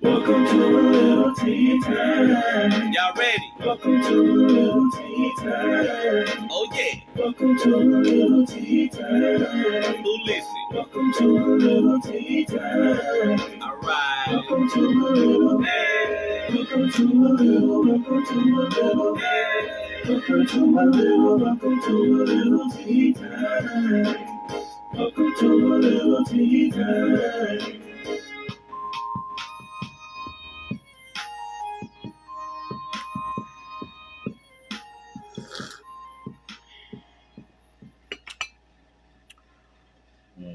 Welcome to a Lil Tea Time. Y'all ready? Welcome to a Lil Tea Time. Oh yeah. Welcome to a Lil Tea Time. Who listen? Welcome to a Lil Tea Time. Alright. Welcome to a Lil. Welcome to a Lil. Welcome to a Lil. Welcome to a Lil. Welcome to a Lil Tea Time. Welcome to a Lil Tea Time.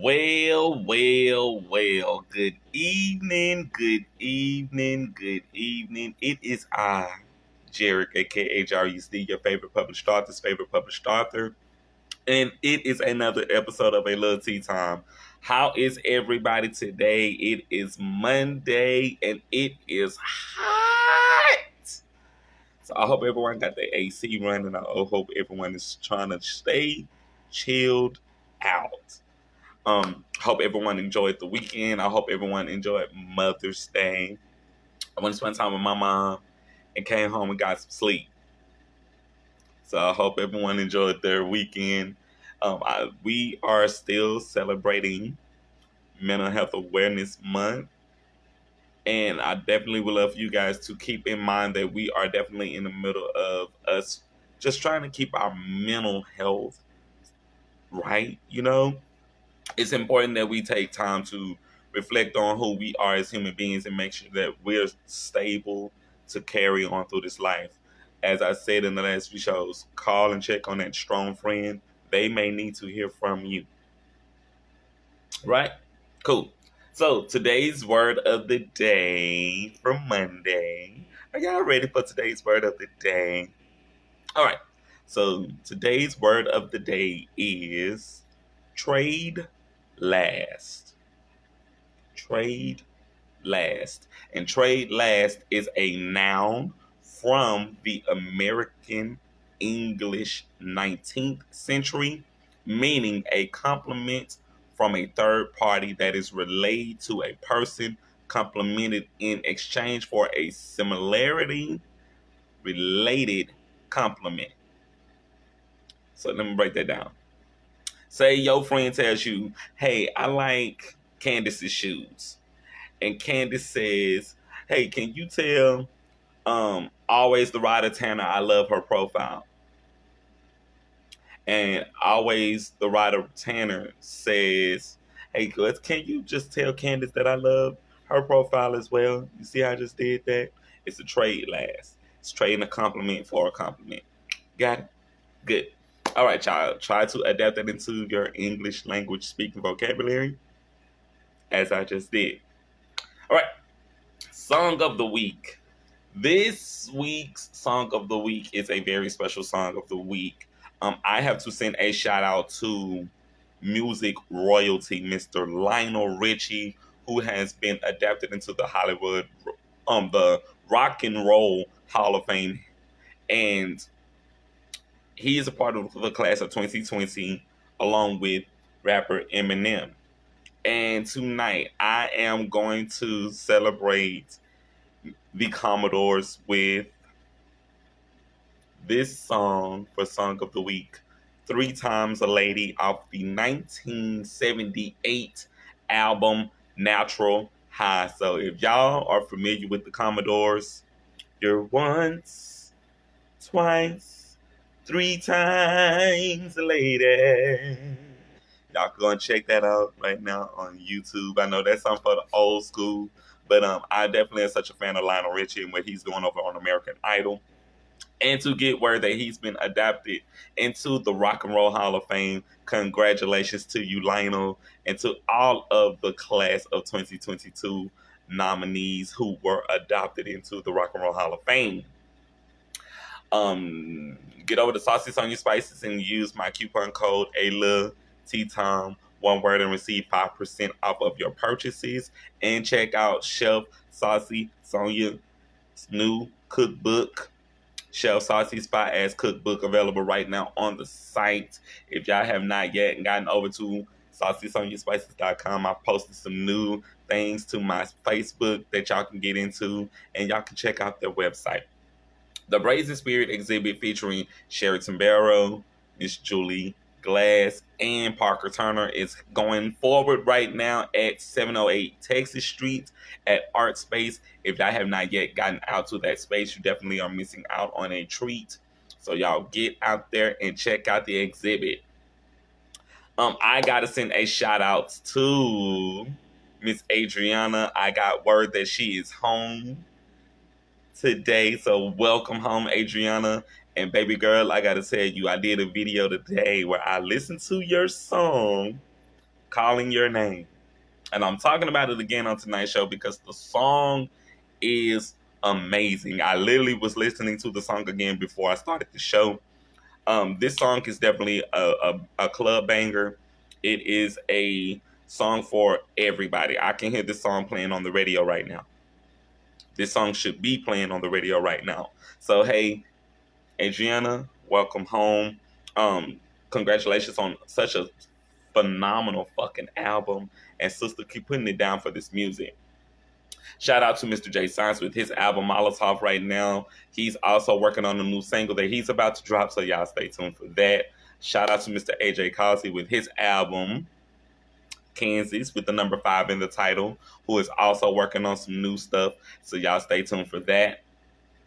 Well. Good evening. It is I, Jarek, aka JRUC, your favorite published author, and it is another episode of A Lil Tea Time. How is everybody today? It is Monday, and it is hot. So I hope everyone got the AC running. I hope everyone is trying to stay chilled out. Hope everyone enjoyed the weekend. I hope everyone enjoyed Mother's Day. I went to spend time with my mom and came home and got some sleep. So I hope everyone enjoyed their weekend. We are still celebrating Mental Health Awareness Month. And I definitely would love for you guys to keep in mind that we are definitely in the middle of us just trying to keep our mental health right, It's important that we take time to reflect on who we are as human beings and make sure that we're stable to carry on through this life. As I said in the last few shows, call and check on that strong friend. They may need to hear from you. Right? Cool. So today's word of the day for Monday. Are y'all ready for today's word of the day? All right. So today's word of the day is trade last. Trade last. And trade last is a noun from the American English 19th century, meaning a compliment from a third party that is relayed to a person, complimented in exchange for a similarity related compliment. So let me break that down. Say your friend tells you, hey, I like Candice's shoes. And Candice says, hey, can you tell Always the Rider Tanner I love her profile? And Always the Rider Tanner says, hey, can you just tell Candice that I love her profile as well? You see how I just did that? It's a trade last. It's trading a compliment for a compliment. Got it? Good. All right, child. Try to adapt that into your English language speaking vocabulary as I just did. All right. Song of the week. This week's song of the week is a very special song of the week. I have to send a shout out to music royalty, Mr. Lionel Richie, who has been adapted into the the Rock and Roll Hall of Fame. And he is a part of the class of 2020, along with rapper Eminem. And tonight, I am going to celebrate the Commodores with this song for Song of the Week, 3 Times a Lady, off the 1978 album Natural High. So if y'all are familiar with the Commodores, you're once, twice, 3 times a lady. Y'all can go and check that out right now on YouTube. I know that's something for the old school, but I definitely am such a fan of Lionel Richie and what he's doing over on American Idol. And to get word that he's been adapted into the Rock and Roll Hall of Fame, congratulations to you, Lionel, and to all of the class of 2022 nominees who were adopted into the Rock and Roll Hall of Fame. Get over to Saucy on Your Spices and use my coupon code ALilTeaTime, one word, and receive 5% off of your purchases. And check out Chef Saucy Sonia's new cookbook, Chef Saucy's Spy Ass Cookbook, available right now on the site. If y'all have not yet gotten over to SaucySoniaSpices.com. I've posted some new things to my Facebook that y'all can get into, and y'all can check out their website. The Brazen Spirit exhibit featuring Sheraton Barrow, Miss Julie Glass, and Parker Turner is going forward right now at 708 Texas Street at Art Space. If y'all have not yet gotten out to that space, you definitely are missing out on a treat. So y'all get out there and check out the exhibit. I gotta send a shout out to Miss Adriana. I got word that she is home today, so welcome home, Adriana. And baby girl, I gotta tell you, I did a video today where I listened to your song, Calling Your Name. And I'm talking about it again on tonight's show because the song is amazing. I literally was listening to the song again before I started the show. This song is definitely a club banger. It is a song for everybody. I can hear this song playing on the radio right now. This song should be playing on the radio right now. So hey, Adriana, welcome home. Congratulations on such a phenomenal fucking album. And sister, keep putting it down for this music. Shout out to Mr. J Science with his album Molotov right now. He's also working on a new single that he's about to drop, so y'all stay tuned for that. Shout out to Mr. AJ Causey with his album Kansas with the number 5 in the title, who is also working on some new stuff, so y'all stay tuned for that.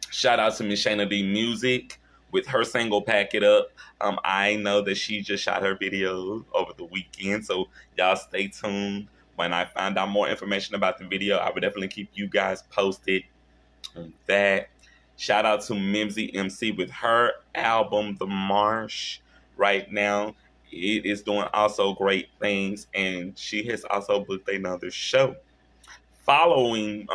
Shout out to Miss Shayna D Music with her single Pack It Up. I know that she just shot her video over the weekend, so y'all stay tuned. When I find out more information about the video, I will definitely keep you guys posted on that. Shout out to Mimsy MC with her album The Marsh right now. It is doing also great things, and she has also booked another show. Following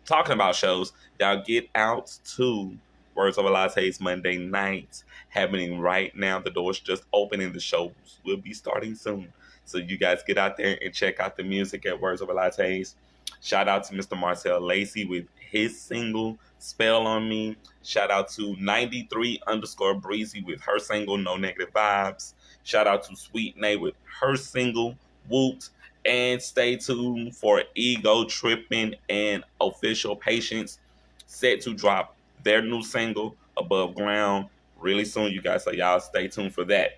talking about shows, y'all get out to Words of a Latte's Monday nights happening right now. The doors just opening. The shows will be starting soon. So you guys get out there and check out the music at Words of a Latte's. Shout out to Mr. Marcel Lacey with his single Spell on Me. Shout out to 93_Breezy with her single No Negative Vibes. Shout out to Sweet Nay with her single Woot. And stay tuned for Ego Tripping and Official Patience, set to drop their new single Above Ground really soon, you guys. So y'all stay tuned for that.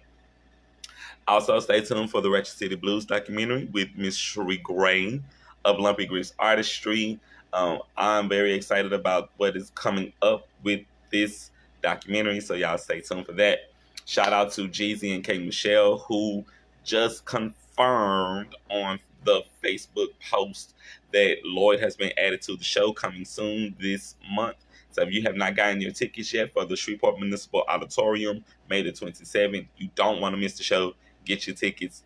Also, stay tuned for the Ratchet City Blues documentary with Miss Sheree Gray of Lumpy Grease Artistry. I'm very excited about what is coming up with this documentary, so y'all stay tuned for that. Shout out to Jeezy and K. Michelle, who just confirmed on the Facebook post that Lloyd has been added to the show coming soon this month. So if you have not gotten your tickets yet for the Shreveport Municipal Auditorium, May the 27th, you don't want to miss the show. Get your tickets.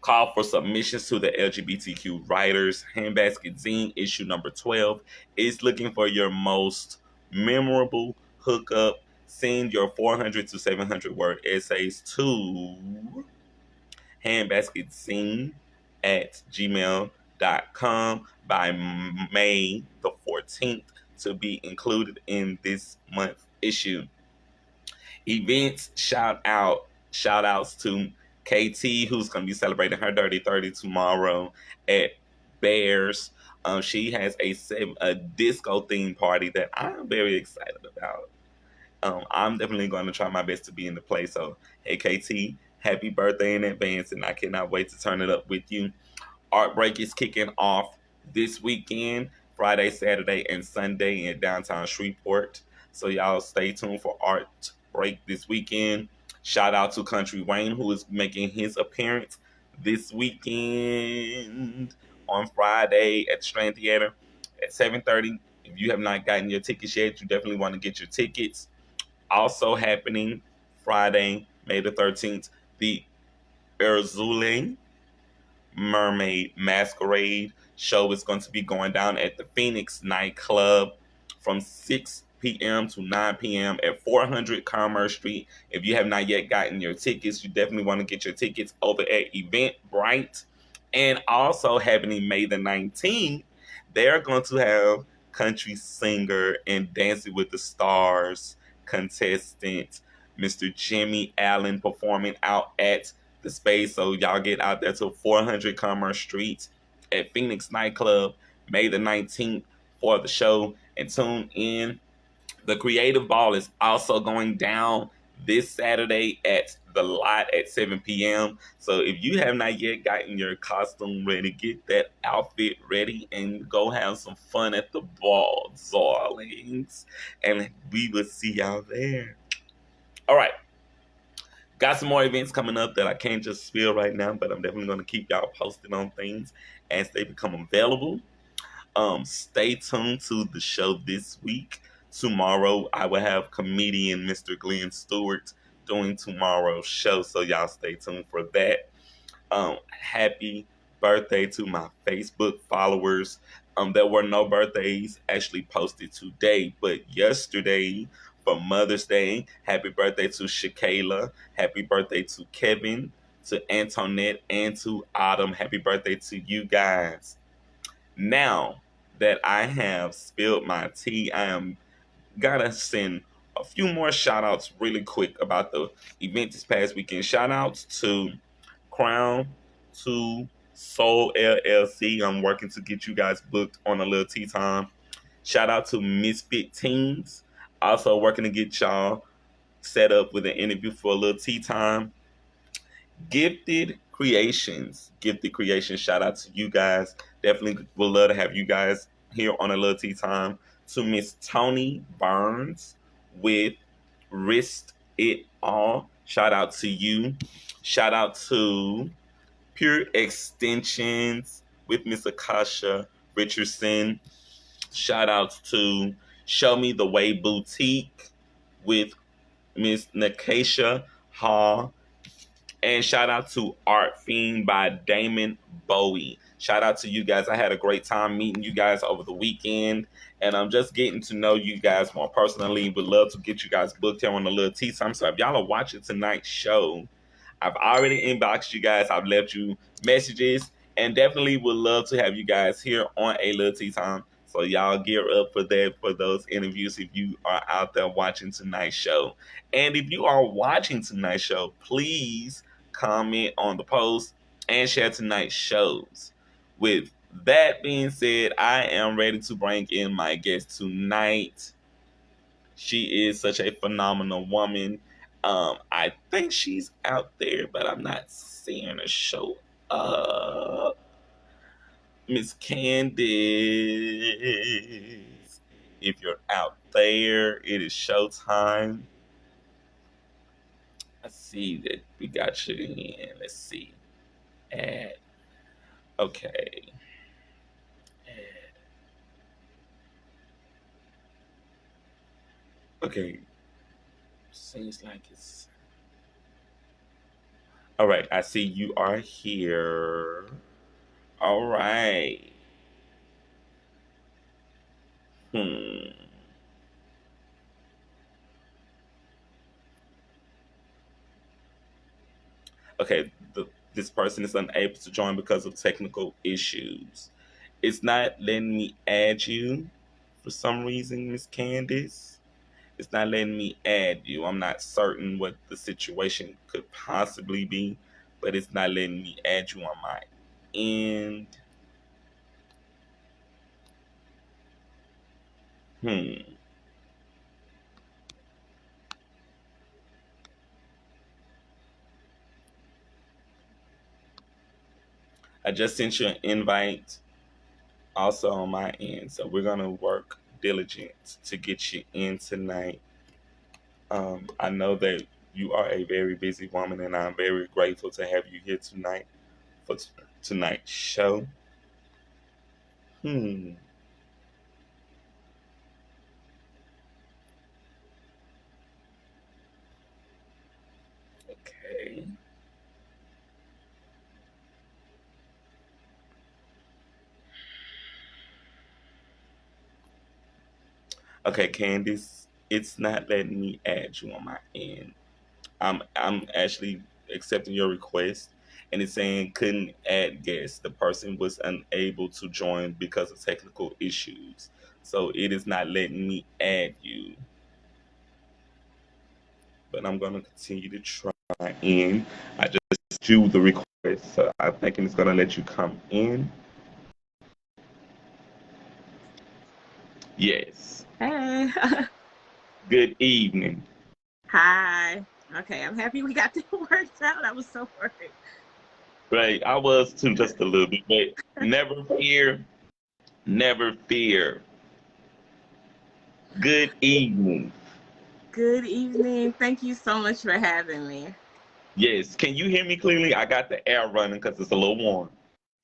Call for submissions to the LGBTQ Writers Handbasket Zine issue number 12 is looking for your most memorable hookup. Send your 400 to 700 word essays to handbasketscene@gmail.com by May the 14th to be included in this month's issue. Events shout outs to KT, who's going to be celebrating her Dirty 30 tomorrow at Bears. She has a disco themed party that I'm very excited about. I'm definitely going to try my best to be in the place. So, hey KT, happy birthday in advance, and I cannot wait to turn it up with you. Art Break is kicking off this weekend, Friday, Saturday, and Sunday in downtown Shreveport. So y'all stay tuned for Art Break this weekend. Shout out to Country Wayne, who is making his appearance this weekend on Friday at the Strand Theater at 7:30. If you have not gotten your tickets yet, you definitely want to get your tickets. Also happening Friday, May the 13th, the Erzule Mermaid Masquerade show is going to be going down at the Phoenix nightclub from 6 p.m. to 9 p.m. at 400 Commerce Street. If you have not yet gotten your tickets, you definitely want to get your tickets over at Eventbrite. And also happening May the 19th, they're going to have country singer and Dancing with the Stars contestant Mr. Jimmy Allen performing out at the space. So y'all get out there to 400 Commerce Street at Phoenix Nightclub, May the 19th for the show, and tune in. The Creative Ball is also going down this Saturday at the Lot at 7 p.m. So if you have not yet gotten your costume ready, get that outfit ready and go have some fun at the ball, darlings. And we will see y'all there. All right. Got some more events coming up that I can't just spill right now, but I'm definitely going to keep y'all posted on things as they become available. Stay tuned to the show this week. Tomorrow, I will have comedian Mr. Glenn Stewart doing tomorrow's show, so y'all stay tuned for that. Happy birthday to my Facebook followers. There were no birthdays actually posted today, but yesterday for Mother's Day, happy birthday to Shakayla. Happy birthday to Kevin, to Antoinette, and to Autumn. Happy birthday to you guys. Now that I have spilled my tea, I am gonna send a few more shout outs really quick about the event this past weekend. Shout outs to Crown to Soul LLC. I'm working to get you guys booked on a Lil Tea Time. Shout out to Misfit Teens. Also working to get y'all set up with an interview for a Lil Tea Time. Gifted Creations. Gifted Creations. Shout out to you guys. Definitely would love to have you guys here on a Lil Tea Time. To Miss Tony Burns with Wrist It All. Shout out to you. Shout out to Pure Extensions with Miss Akasha Richardson. Shout out to Show Me the Way Boutique with Miss Nakasha Hall. And shout out to Art Fiend by Damon Bowie. Shout out to you guys. I had a great time meeting you guys over the weekend. And I'm just getting to know you guys more personally. Would love to get you guys booked here on the Lil Tea Time. So if y'all are watching tonight's show, I've already inboxed you guys. I've left you messages. And definitely would love to have you guys here on a Lil Tea Time. So y'all gear up for that, for those interviews if you are out there watching tonight's show. And if you are watching tonight's show, please comment on the post and share tonight's shows. With that being said, I am ready to bring in my guest tonight. She is such a phenomenal woman. I think she's out there, but I'm not seeing her show up. Miss Candice, if you're out there, it is showtime. I see that we got you in. Let's see. Add. Okay. Add. Okay. Seems like it's. All right. I see you are here. All right. Okay, this person is unable to join because of technical issues. It's not letting me add you for some reason, Miss Candice. It's not letting me add you. I'm not certain what the situation could possibly be, but it's not letting me add you on my end. I just sent you an invite also on my end. So we're going to work diligent to get you in tonight. I know that you are a very busy woman, and I'm very grateful to have you here tonight for tonight's show. Okay. Okay, Candice, it's not letting me add you on my end. I'm actually accepting your request, and it's saying couldn't add guests. The person was unable to join because of technical issues. So it is not letting me add you. But I'm gonna continue to try in. I just do the request. So I'm thinking it's gonna let you come in. Yes. Hey. Good evening. Hi. Okay, I'm happy we got that worked out. I was so worried. Right. I was too, just a little bit, but never fear. Never fear. Good evening. Good evening. Thank you so much for having me. Yes. Can you hear me clearly? I got the air running because it's a little warm.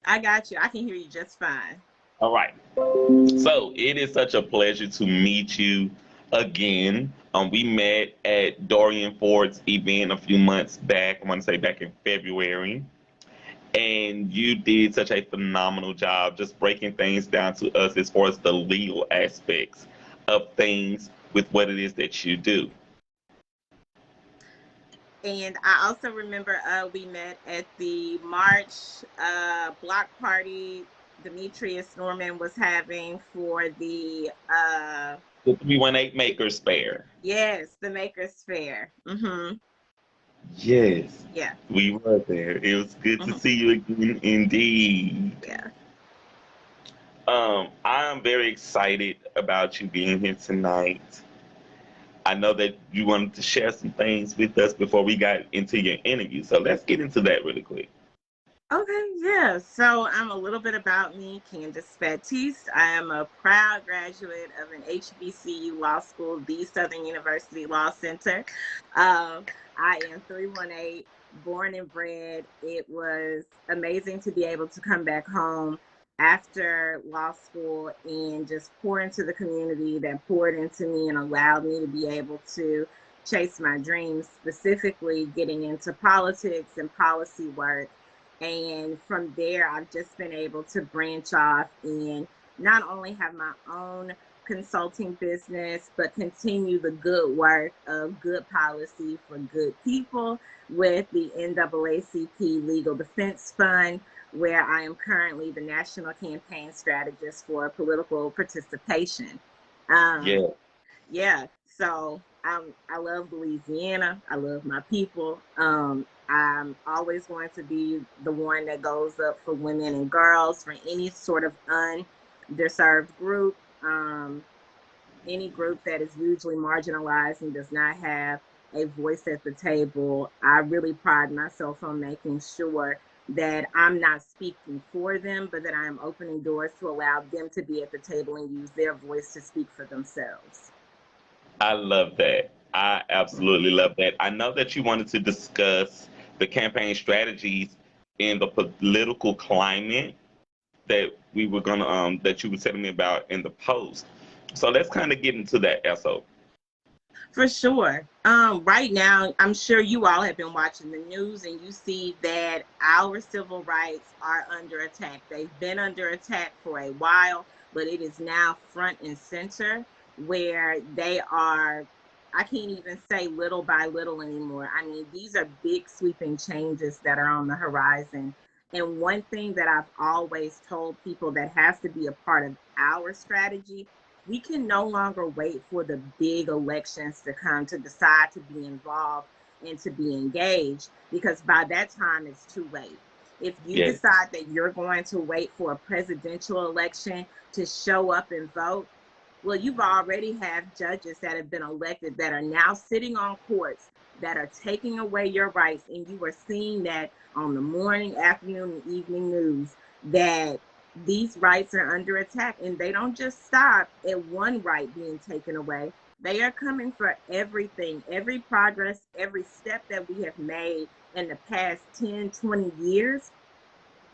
I got you. I can hear you just fine. All right. So it is such a pleasure to meet you again. We met at Dorian Ford's event a few months back. I want to say back in February. And you did such a phenomenal job just breaking things down to us as far as the legal aspects of things with what it is that you do. And I also remember we met at the March block party Demetrius Norman was having for the The 318 Makers Fair. yes, the Makers Fair. Mm-hmm. Yes, Yeah. we were there. It was good to Mm-hmm. see you again, indeed. Yeah. I am very excited about you being here tonight. I know that you wanted to share some things with us before we got into your interview, so let's get into that really quick. Okay, yeah. So a little bit about me, Candice Battiste. I am a proud graduate of an HBCU law school, the Southern University Law Center. I am 318, born and bred. It was amazing to be able to come back home after law school and just pour into the community that poured into me and allowed me to be able to chase my dreams, specifically getting into politics and policy work. And from there, I've just been able to branch off and not only have my own consulting business, but continue the good work of good policy for good people with the NAACP Legal Defense Fund, where I am currently the national campaign strategist for political participation. Um, Yeah, yeah, so I love Louisiana. I love my people. I'm always going to be the one that goes up for women and girls, for any sort of underserved group, any group that is hugely marginalized and does not have a voice at the table. I really pride myself on making sure that I'm not speaking for them, but that I am opening doors to allow them to be at the table and use their voice to speak for themselves. I love that. I absolutely love that. I know that you wanted to discuss the campaign strategies in the political climate that we were gonna that you were telling me about in the post. So let's kind of get into that, Eso. For sure. Right now, I'm sure you all have been watching the news and you see that our civil rights are under attack. They've been under attack for a while, but it is now front and center where they are, I can't even say little by little anymore. I mean, these are big sweeping changes that are on the horizon. And one thing that I've always told people that has to be a part of our strategy, we can no longer wait for the big elections to come to decide to be involved and to be engaged, because by that time it's too late. If you Yes, decide that you're going to wait for a presidential election to show up and vote, well, you've already have judges that have been elected that are now sitting on courts that are taking away your rights, and you are seeing that on the morning, afternoon, and evening news, that these rights are under attack, and they don't just stop at one right being taken away. They are coming for everything, every progress, every step that we have made in the past 10, 20 years.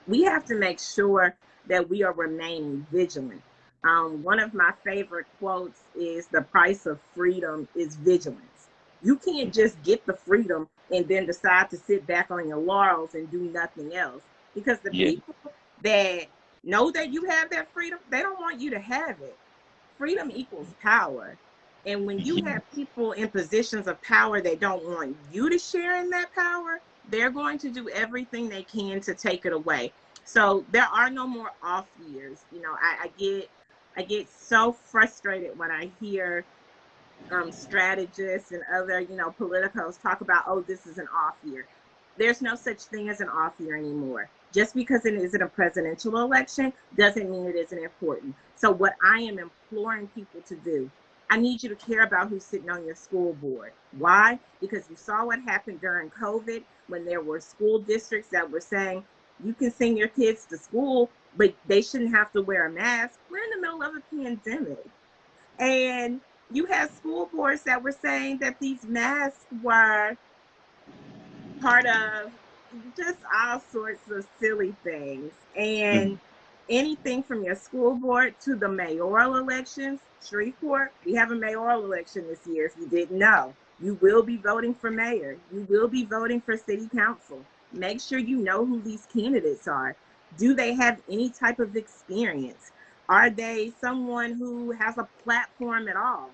We have to make sure that we are remaining vigilant. One of my favorite quotes is, the price of freedom is vigilance. You can't just get the freedom and then decide to sit back on your laurels and do nothing else, because the yes, people that know that you have that freedom, they don't want you to have it. Freedom equals power. And when you yes. have people in positions of power that don't want you to share in that power, they're going to do everything they can to take it away. So there are no more off years. You know, I get so frustrated when I hear strategists and other, politicos talk about, oh, this is an off year. There's no such thing as an off year anymore. Just because it isn't a presidential election doesn't mean it isn't important. So what I am imploring people to do, I need you to care about who's sitting on your school board. Why? Because you saw what happened during COVID when there were school districts that were saying you can send your kids to school, but they shouldn't have to wear a mask. We're in the middle of a pandemic. And you had school boards that were saying that these masks were part of just all sorts of silly things. And anything from your school board to the mayoral elections, Shreveport, we have a mayoral election this year, if you didn't know. You will be voting for mayor. You will be voting for city council. Make sure you know who these candidates are. Do they have any type of experience? Are they someone who has a platform at all?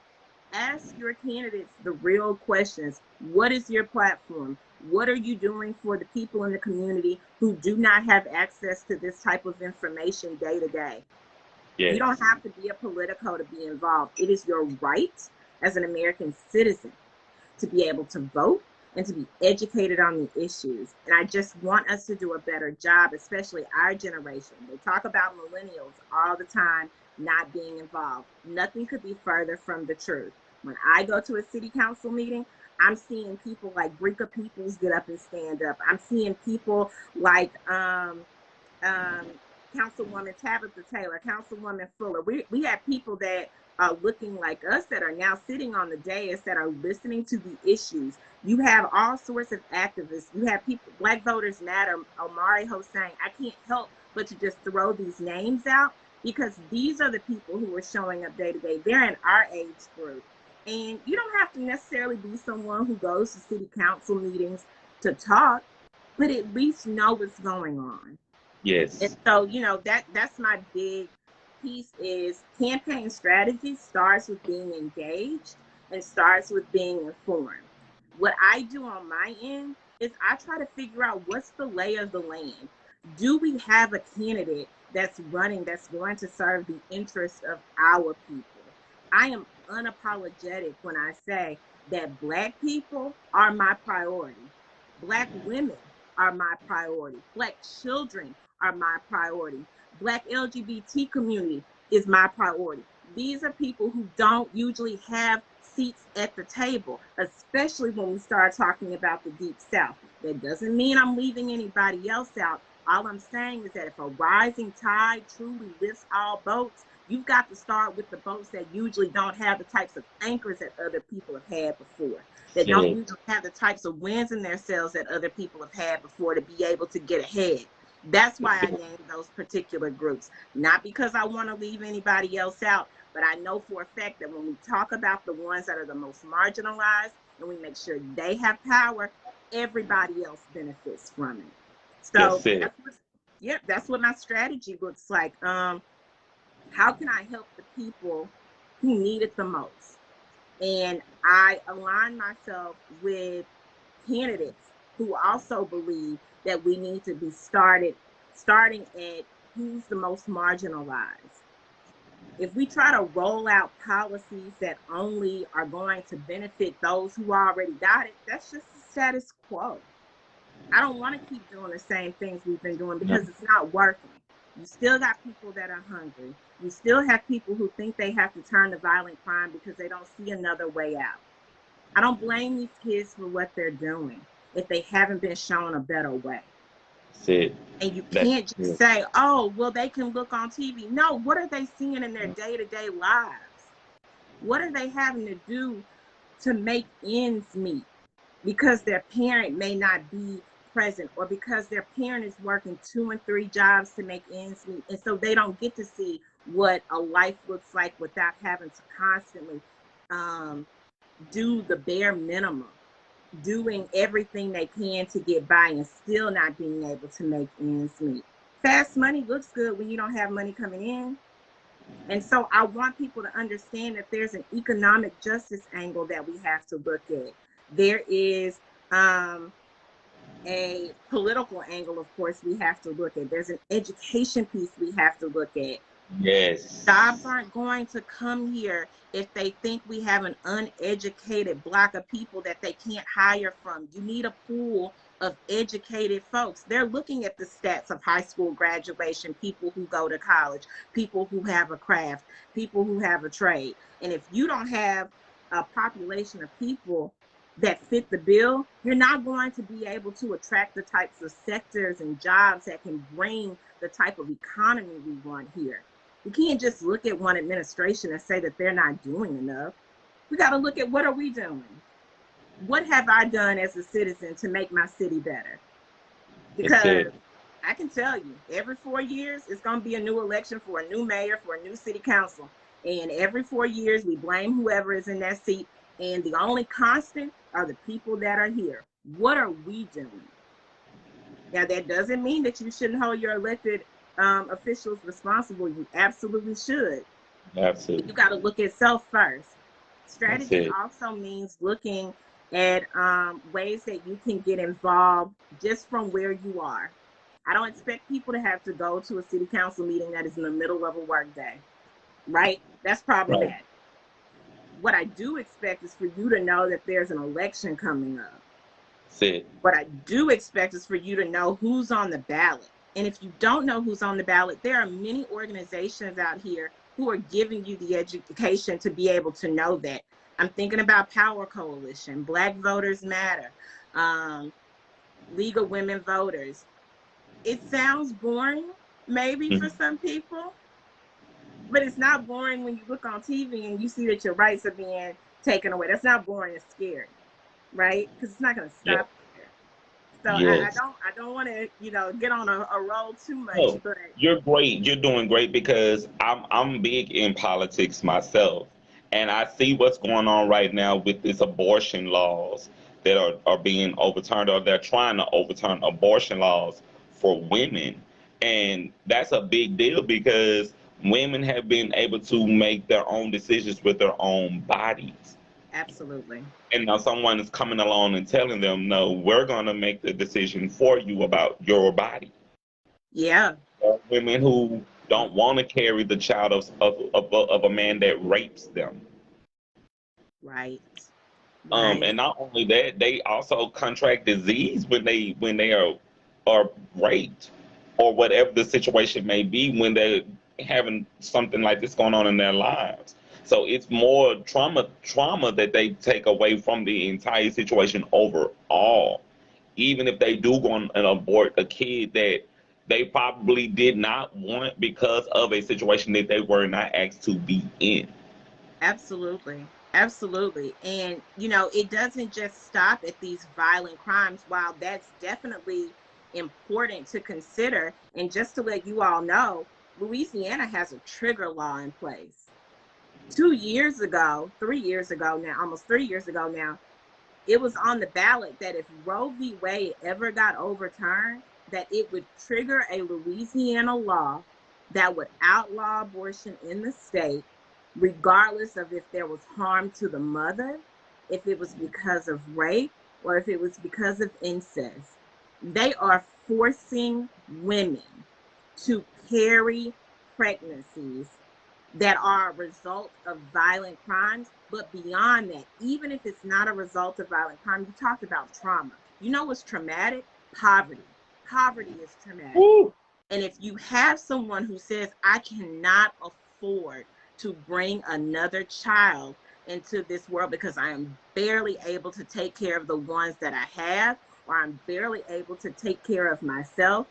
Ask your candidates the real questions. What is your platform? What are you doing for the people in the community who do not have access to this type of information day to day? Yes. You don't have to be a politico to be involved. It is your right as an American citizen to be able to vote and to be educated on the issues. And I just want us to do a better job, especially our generation. They talk about millennials all the time not being involved. Nothing could be further from the truth. When I go to a city council meeting, I'm seeing people like Brika Peoples get up and stand up. I'm seeing people like Councilwoman Tabitha Taylor, Councilwoman Fuller. We have people that are looking like us that are now sitting on the dais that are listening to the issues. You have all sorts of activists. You have people, Black Voters Matter, Omari Hossein. I can't help but to just throw these names out because these are the people who are showing up day to day. They're in our age group. And you don't have to necessarily be someone who goes to city council meetings to talk, but at least know what's going on. Yes. And so, you know, that's my big piece is campaign strategy starts with being engaged and starts with being informed. What I do on my end is I try to figure out what's the lay of the land. Do we have a candidate that's running that's going to serve the interests of our people? I am unapologetic when I say that Black people are my priority. Black women are my priority. Black children are my priority. Black LGBT community is my priority. These are people who don't usually have seats at the table, especially when we start talking about the Deep South. That doesn't mean I'm leaving anybody else out. All I'm saying is that if a rising tide truly lifts all boats, you've got to start with the boats that usually don't have the types of anchors that other people have had before, that don't usually have the types of winds in their sails that other people have had before to be able to get ahead. That's why I named those particular groups, not because I want to leave anybody else out, but I know for a fact that when we talk about the ones that are the most marginalized and we make sure they have power, everybody else benefits from it. So that's what my strategy looks like. How can I help the people who need it the most? And I align myself with candidates who also believe that we need to be starting at who's the most marginalized. If we try to roll out policies that only are going to benefit those who already got it, that's just the status quo. I don't want to keep doing the same things we've been doing because it's not working. You still got people that are hungry. You still have people who think they have to turn to violent crime because they don't see another way out. I don't blame these kids for what they're doing if they haven't been shown a better way. And you can't just say, oh, well, they can look on TV. No, what are they seeing in their day-to-day lives? What are they having to do to make ends meet? Because their parent may not be present or because their parent is working 2 and 3 jobs to make ends meet. And so they don't get to see what a life looks like without having to constantly do the bare minimum, doing everything they can to get by and still not being able to make ends meet. Fast money looks good when you don't have money coming in. And so I want people to understand that there's an economic justice angle that we have to look at. There is a political angle, of course, we have to look at. There's an education piece we have to look at. Yes. Jobs aren't going to come here if they think we have an uneducated block of people that they can't hire from. You need a pool of educated folks. They're looking at the stats of high school graduation, people who go to college, people who have a craft, people who have a trade. And if you don't have a population of people that fit the bill, you're not going to be able to attract the types of sectors and jobs that can bring the type of economy we want here. We can't just look at one administration and say that they're not doing enough. We got to look at what are we doing? What have I done as a citizen to make my city better? Because I can tell you, every 4 years, it's going to be a new election for a new mayor, for a new city council. And every 4 years, we blame whoever is in that seat. And the only constant are the people that are here. What are we doing? Now, that doesn't mean that you shouldn't hold your elected officials responsible. You absolutely should. Absolutely. You got to look at self first. Strategy also means looking at ways that you can get involved just from where you are. I don't expect people to have to go to a city council meeting that is in the middle of a workday, right? That's problematic. Right. What I do expect is for you to know that there's an election coming up. What I do expect is for you to know who's on the ballot. And if you don't know who's on the ballot, there are many organizations out here who are giving you the education to be able to know that. I'm thinking about Power Coalition, Black Voters Matter, League of Women Voters. It sounds boring, maybe for some people, but it's not boring when you look on TV and you see that your rights are being taken away. That's not boring, it's scary, right? Because it's not going to stop there. So I don't want to, get on a roll too much. No, but you're great. You're doing great because I'm big in politics myself. And I see what's going on right now with these abortion laws that are being overturned, or they're trying to overturn abortion laws for women. And that's a big deal because women have been able to make their own decisions with their own bodies. Absolutely. And now someone is coming along and telling them, no, we're going to make the decision for you about your body. Yeah. Women who don't want to carry the child of a man that rapes them. Right. And not only that, they also contract disease when they are raped, or whatever the situation may be, when they're having something like this going on in their lives. So it's more trauma that they take away from the entire situation overall. Even if they do go and abort a kid that they probably did not want because of a situation that they were not asked to be in. Absolutely. Absolutely. And, it doesn't just stop at these violent crimes. While that's definitely important to consider, and just to let you all know, Louisiana has a trigger law in place. 3 years ago now, almost 3 years ago now, it was on the ballot that if Roe v. Wade ever got overturned, that it would trigger a Louisiana law that would outlaw abortion in the state, regardless of if there was harm to the mother, if it was because of rape, or if it was because of incest. They are forcing women to carry pregnancies that are a result of violent crimes. But beyond that, even if it's not a result of violent crime, you talked about trauma. You know what's traumatic? Poverty. Poverty is traumatic. Ooh. And if you have someone who says, I cannot afford to bring another child into this world because I am barely able to take care of the ones that I have, or I'm barely able to take care of myself,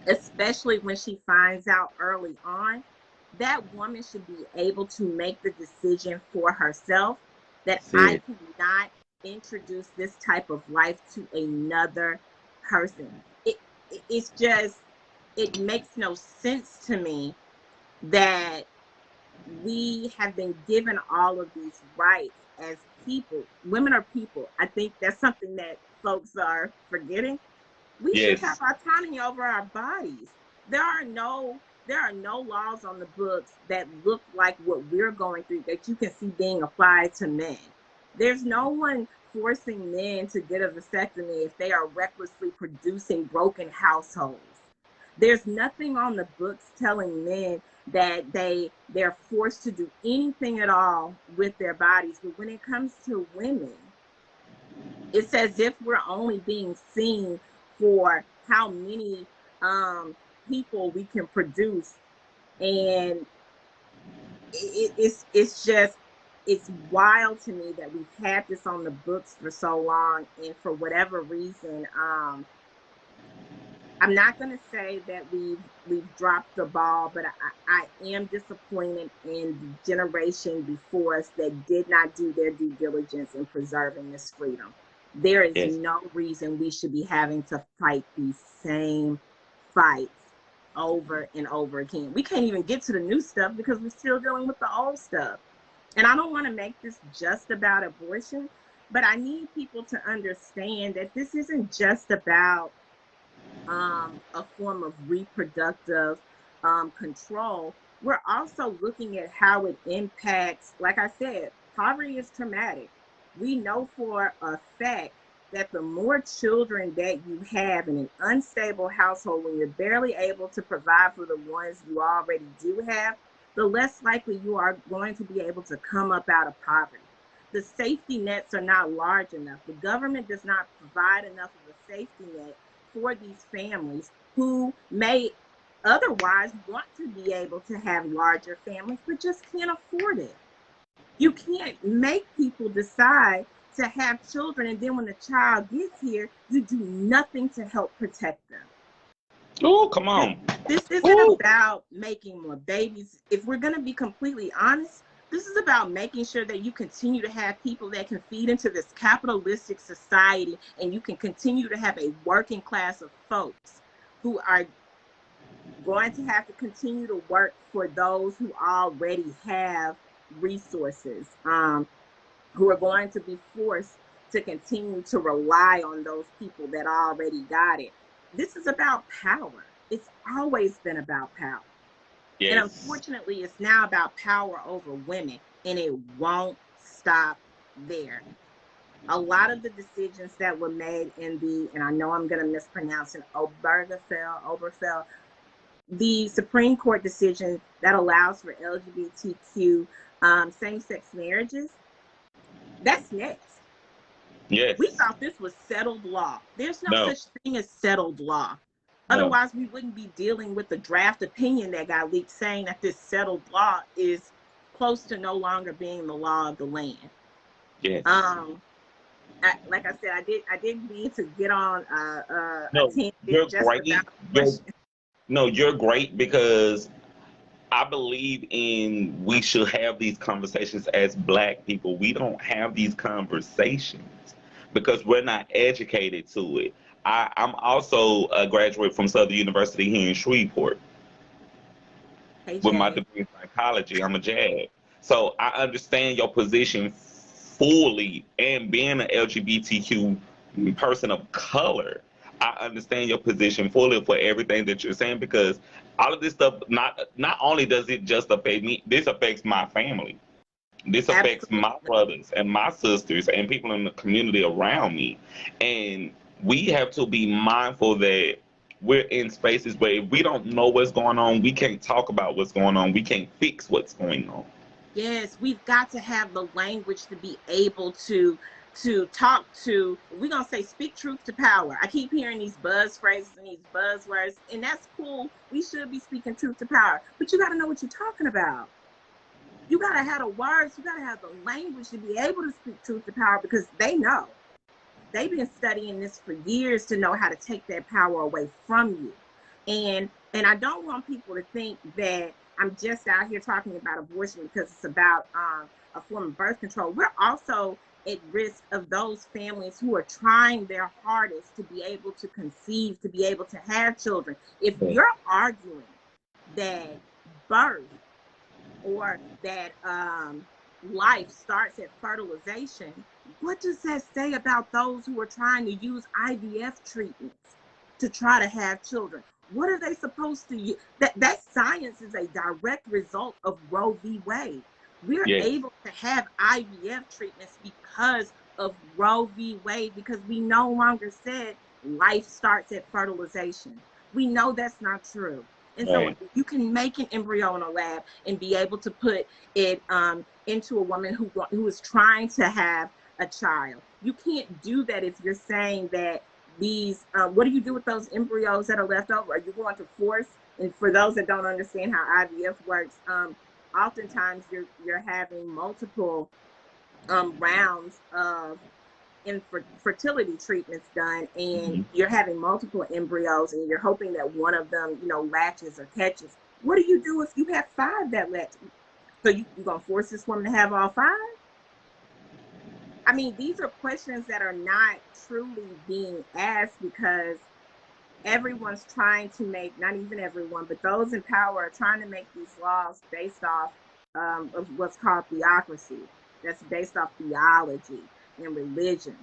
especially when she finds out early on, that woman should be able to make the decision for herself that I cannot introduce this type of life to another person. It's just, it makes no sense to me that we have been given all of these rights as people. Women are people. I think that's something that folks are forgetting. We should have autonomy over our bodies. There are no laws on the books that look like what we're going through that you can see being applied to men. There's no one forcing men to get a vasectomy if they are recklessly producing broken households. There's nothing on the books telling men that they're forced to do anything at all with their bodies. But when it comes to women, It's as if we're only being seen for how many people we can produce, and it's just, it's wild to me that we've had this on the books for so long, and for whatever reason, I'm not going to say that we've dropped the ball, but I am disappointed in the generation before us that did not do their due diligence in preserving this freedom. There is Yes. no reason we should be having to fight these same fights over and over again. We can't even get to the new stuff because we're still dealing with the old stuff. And I don't want to make this just about abortion, but I need people to understand that this isn't just about a form of reproductive control. We're also looking at how it impacts, like I said, poverty is traumatic. We know for a fact that the more children that you have in an unstable household, when you're barely able to provide for the ones you already do have, the less likely you are going to be able to come up out of poverty. The safety nets are not large enough. The government does not provide enough of a safety net for these families who may otherwise want to be able to have larger families but just can't afford it. You can't make people decide to have children, and then when the child gets here, you do nothing to help protect them. Oh, come on. This isn't about making more babies. If we're going to be completely honest, this is about making sure that you continue to have people that can feed into this capitalistic society, and you can continue to have a working class of folks who are going to have to continue to work for those who already have resources, who are going to be forced to continue to rely on those people that already got it. This is about power. It's always been about power. Yes. And unfortunately, it's now about power over women, and it won't stop there. A lot of the decisions that were made in the, and I know I'm going to mispronounce it, Oberfell, the Supreme Court decision that allows for LGBTQ same-sex marriages, that's next. Yes. We thought this was settled law. There's no such thing as settled law. Otherwise, we wouldn't be dealing with the draft opinion that got leaked saying that this settled law is close to no longer being the law of the land. Yes. Like I said, I didn't mean to get on a tangent you're just great. about abortion. No, you're great, because I believe in, we should have these conversations as Black people. We don't have these conversations because we're not educated to it. I'm also a graduate from Southern University here in Shreveport Hey, with my Jay. degree in psychology. I'm a JAG. So I understand your position fully, and being an LGBTQ person of color, I understand your position fully for everything that you're saying, because all of this stuff, not only does it just affect me, this affects my family. This affects Absolutely. my brothers and my sisters and people in the community around me. And we have to be mindful that we're in spaces where if we don't know what's going on, we can't talk about what's going on. We can't fix what's going on. Yes, we've got to have the language to be able to talk to. We're gonna say speak truth to power. I keep hearing these buzz phrases and these buzzwords, and that's cool. We should be speaking truth to power, but you got to know what you're talking about. You got to have the words. You got to have the language to be able to speak truth to power, because they know. They've been studying this for years to know how to take that power away from you. And I don't want people to think that I'm just out here talking about abortion because it's about a form of birth control. We're also at risk of those families who are trying their hardest to be able to conceive, to be able to have children. If you're arguing that birth or that life starts at fertilization, what does that say about those who are trying to use IVF treatments to try to have children? What are they supposed to use? That science is a direct result of Roe v. Wade. We're able to have IVF treatments because of Roe v. Wade, because we no longer said life starts at fertilization. We know that's not true. And so you can make an embryo in a lab and be able to put it into a woman who is trying to have a child. You can't do that if you're saying that these, what do you do with those embryos that are left over? Are you going to force, and for those that don't understand how IVF works, oftentimes you're having multiple rounds of fertility treatments done, and you're having multiple embryos, and you're hoping that one of them, latches or catches. What do you do if you have 5 that latch? So you're gonna force this woman to have all 5? I mean, these are questions that are not truly being asked because everyone's trying to make, not even everyone, but those in power are trying to make these laws based off of what's called theocracy. That's based off theology and religion.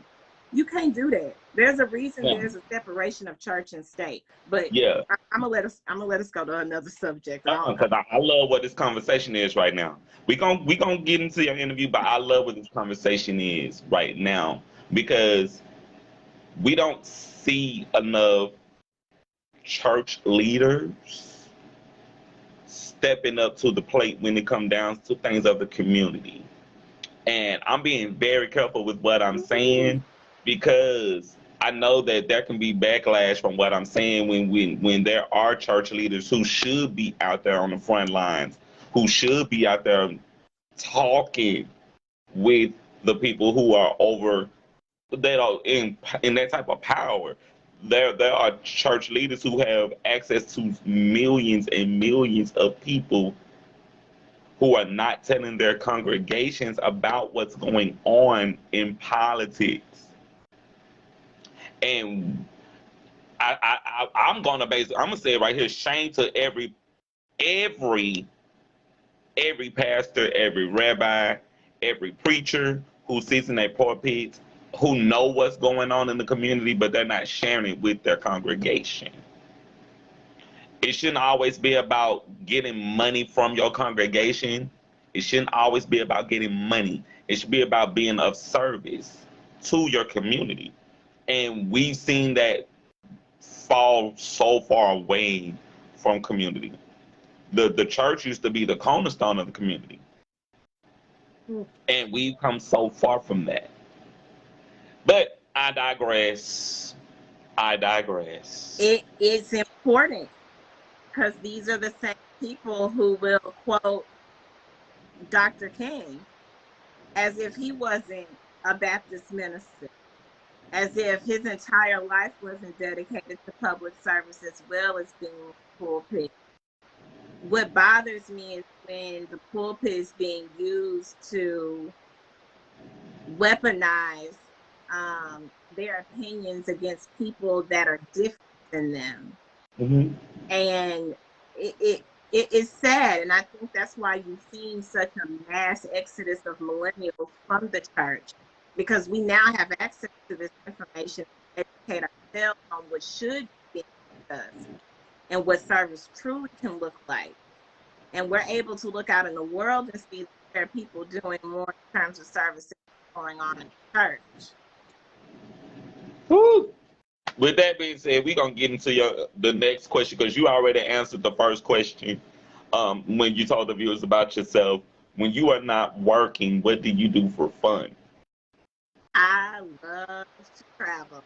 You can't do that. There's a reason there's a separation of church and state. But Yeah, I'm gonna let us go to another subject. because I love what this conversation is right now. We gonna get into your interview, but I love what this conversation is right now because we don't see enough church leaders stepping up to the plate when it comes down to things of the community. And I'm being very careful with what I'm saying because I know that there can be backlash from what I'm saying when there are church leaders who should be out there on the front lines, who should be out there talking with the people who are over, that are in that type of power. There are church leaders who have access to millions and millions of people who are not telling their congregations about what's going on in politics. And I'm gonna say it right here: shame to every pastor, every rabbi, every preacher who sits in their pulpit, who know what's going on in the community, but they're not sharing it with their congregation. It shouldn't always be about getting money from your congregation. It shouldn't always be about getting money. It should be about being of service to your community. And we've seen that fall so far away from community. The church used to be the cornerstone of the community. And we've come so far from that. But I digress. It's important because these are the same people who will quote Dr. King as if he wasn't a Baptist minister, as if his entire life wasn't dedicated to public service as well as being pulpit. What bothers me is when the pulpit is being used to weaponize their opinions against people that are different than them. And it's sad, and I think that's why you've seen such a mass exodus of millennials from the church, because we now have access to this information to educate ourselves on what should be us and what service truly can look like. And we're able to look out in the world and see that there are people doing more in terms of services going on in the church. Woo. With that being said, we're gonna get into the next question because you already answered the first question when you told the viewers about yourself. When you are not working, what do you do for fun? I love to travel.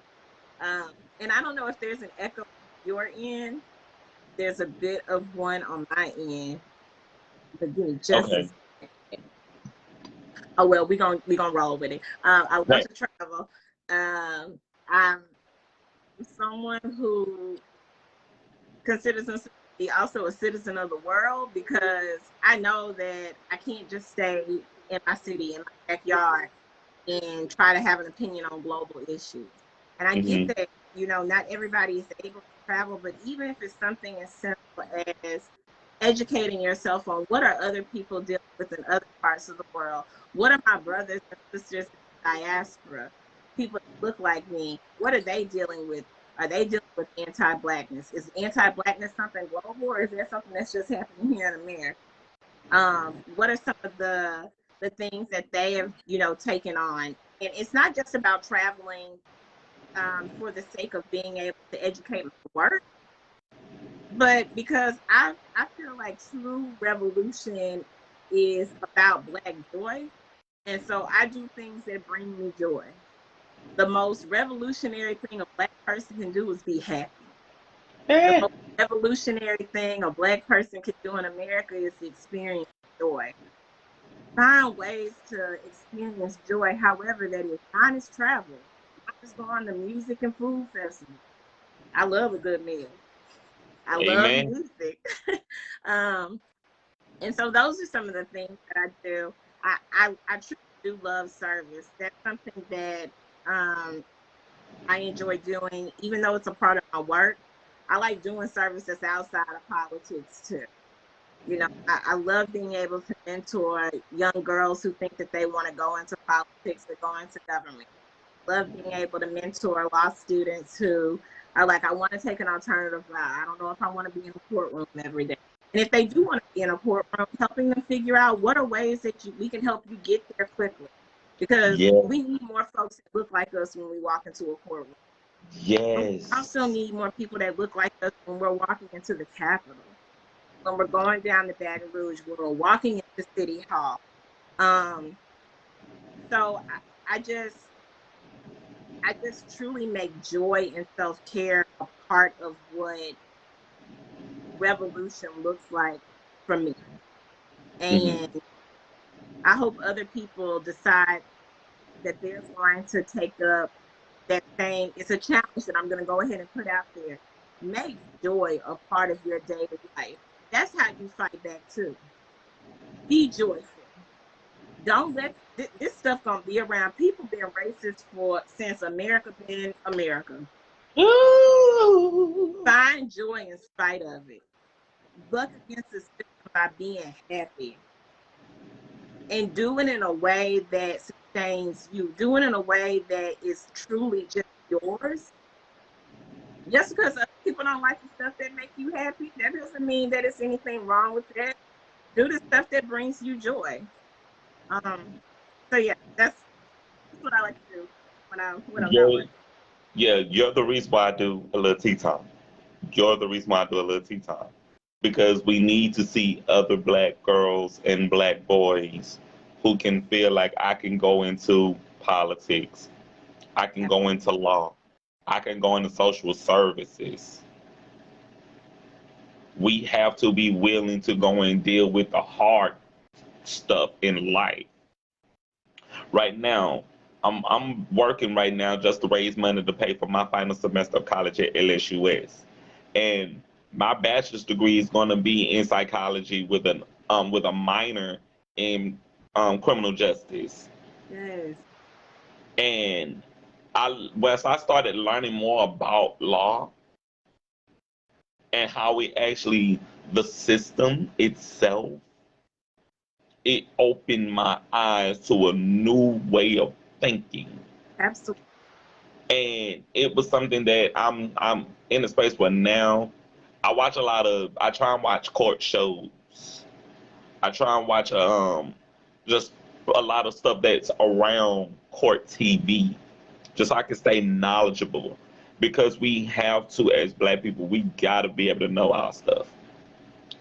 And I don't know if there's an echo on your end. There's a bit of one on my end. But give me just a second. Oh well, we're gonna roll with it. I love to travel. I'm someone who considers himself to be also a citizen of the world, because I know that I can't just stay in my city, in my backyard, and try to have an opinion on global issues. And I get that, not everybody is able to travel, but even if it's something as simple as educating yourself on what are other people dealing with in other parts of the world, what are my brothers and sisters in the diaspora, people that look like me, what are they dealing with? Are they dealing with anti-Blackness? Is anti-Blackness something global, or is that something that's just happening here in America? What are some of the things that they have, taken on? And it's not just about traveling for the sake of being able to educate my work, but because I feel like true revolution is about Black joy. And so I do things that bring me joy. The most revolutionary thing a Black person can do is be happy. The Eh. most revolutionary thing a Black person can do in America is to experience joy. Find ways to experience joy, however that is. Mine is travel. Mine is going to music and food festivals. I love a good meal. I love Amen. music. um, and so those are some of the things that I do. I truly do love service. That's something that I enjoy doing, even though it's a part of my work. I like doing service that's outside of politics too. You know, I love being able to mentor young girls who think that they want to go into politics or go into government. Love being able to mentor law students who are like, I want to take an alternative route. I don't know if I want to be in a courtroom every day. And if they do want to be in a courtroom, helping them figure out what are ways that we can help you get there quickly. Because Yeah. we need more folks that look like us when we walk into a courtroom. Yes. I also need more people that look like us when we're walking into the Capitol, when we're going down to Baton Rouge, when we're walking into City Hall. So I just truly make joy and self-care a part of what revolution looks like for me. Hmm. And I hope other people decide that they're going to take up that same, it's a challenge that I'm going to go ahead and put out there. Make joy a part of your daily life. That's how you fight back too. Be joyful. Don't let this stuff gonna be around. People been racist for since America been America. Ooh. Find joy in spite of it. Buck against the system by being happy and do it in a way that sustains you. Do it in a way that is truly just yours. Just because other people don't like the stuff that make you happy, that doesn't mean that it's anything wrong with that. Do the stuff that brings you joy. So yeah, that's what I like to do when I'm not You're, working. yeah, you're the reason why I do a little tea time. You're the reason why I do a little tea time. Because we need to see other black girls and black boys who can feel like I can go into politics, I can go into law, I can go into social services. We have to be willing to go and deal with the hard stuff in life. Right now, I'm working right now just to raise money to pay for my final semester of college at LSUS, and my bachelor's degree is going to be in psychology with a minor in criminal justice. Yes. And once I started learning more about law and how it actually the system itself, it opened my eyes to a new way of thinking. Absolutely. And it was something that I'm in a space where now I try and watch court shows. I try and watch just a lot of stuff that's around court TV, just so I can stay knowledgeable, because we have to, as black people, we gotta be able to know our stuff.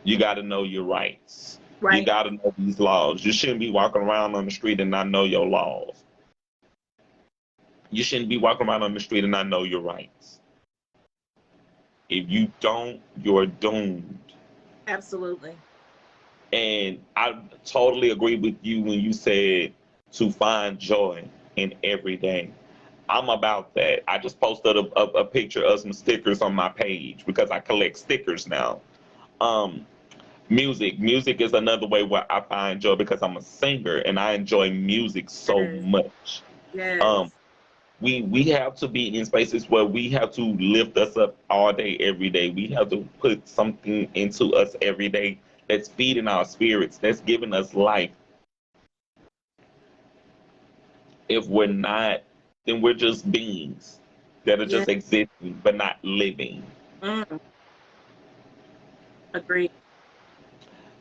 You gotta know your rights. You Right. gotta know these laws. You shouldn't be walking around on the street and not know your laws. You shouldn't be walking around on the street and not know your rights. If you don't, you're doomed. Absolutely. And I totally agree with you when you said to find joy in every day. I'm about that. I just posted a picture of some stickers on my page because I collect stickers now. Um, music is another way where I find joy because I'm a singer and I enjoy music so Yes. much. Um, Yes. we have to be in spaces where we have to lift us up all day, every day. We have to put something into us every day that's feeding our spirits, that's giving us life. If we're not, then we're just beings that are Yes. just existing but not living. Mm, agreed.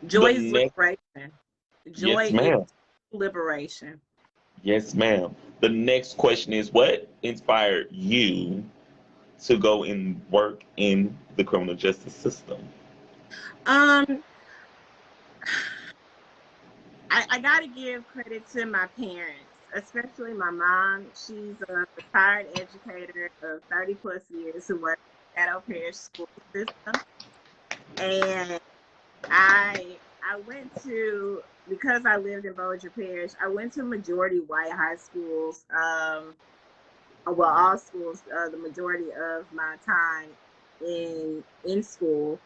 The Joy is next, liberation. yes, Joy is ma'am. liberation. Yes, ma'am. The next question is, what inspired you to go and work in the criminal justice system? Um, I got to give credit to my parents, especially my mom. She's a retired educator of 30 plus years who works at our parish school system. And I went to, because I lived in Bossier Parish, I went to majority white high schools. Well, all schools, the majority of my time in school.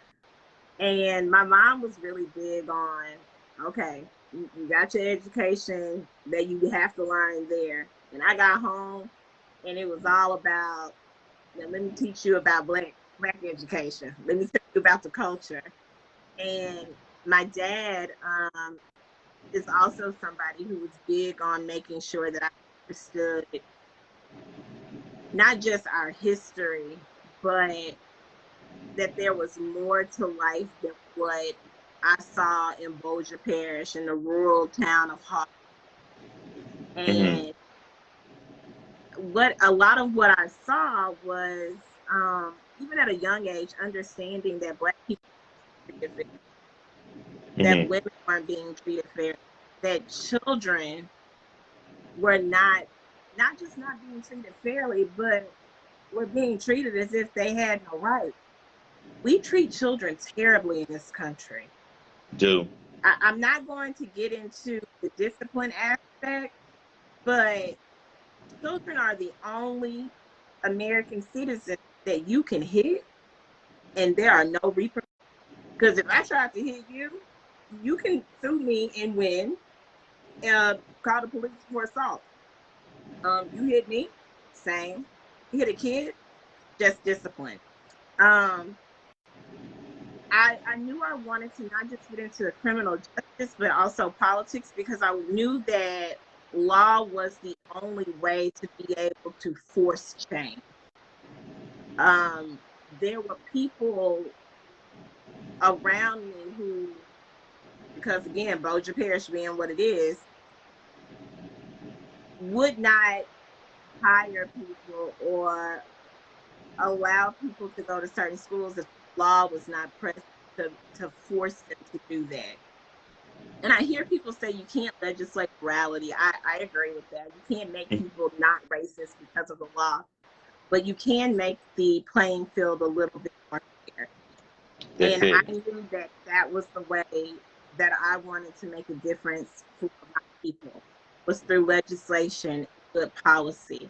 And my mom was really big on, okay, you got your education that you have to learn there. And I got home and it was all about, let me teach you about black education. Let me tell you about the culture. And my dad is also somebody who was big on making sure that I understood not just our history, but that there was more to life than what I saw in Bossier Parish in the rural town of Hart. Mm-hmm. And what a lot of what I saw was even at a young age, understanding that Black people were treated fair, that Mm-hmm. women weren't being treated fair, that children were not just not being treated fairly, but were being treated as if they had no rights. We treat children terribly in this country. Do. I'm not going to get into the discipline aspect, but children are the only American citizens that you can hit and there are no repercussions. Because if I try to hit you, you can sue me and win. Call the police for assault. You hit me, same. You hit a kid, just discipline. Um, I knew I wanted to not just get into the criminal justice, but also politics, because I knew that law was the only way to be able to force change. There were people around me who, because again, Bossier Parish being what it is, would not hire people or allow people to go to certain schools if law was not present to force them to do that. And I hear people say you can't legislate morality. I agree with that. You can't make people not racist because of the law, but you can make the playing field a little bit more fair. That's And I it. knew that that was the way that I wanted to make a difference for my people, was through legislation, good policy.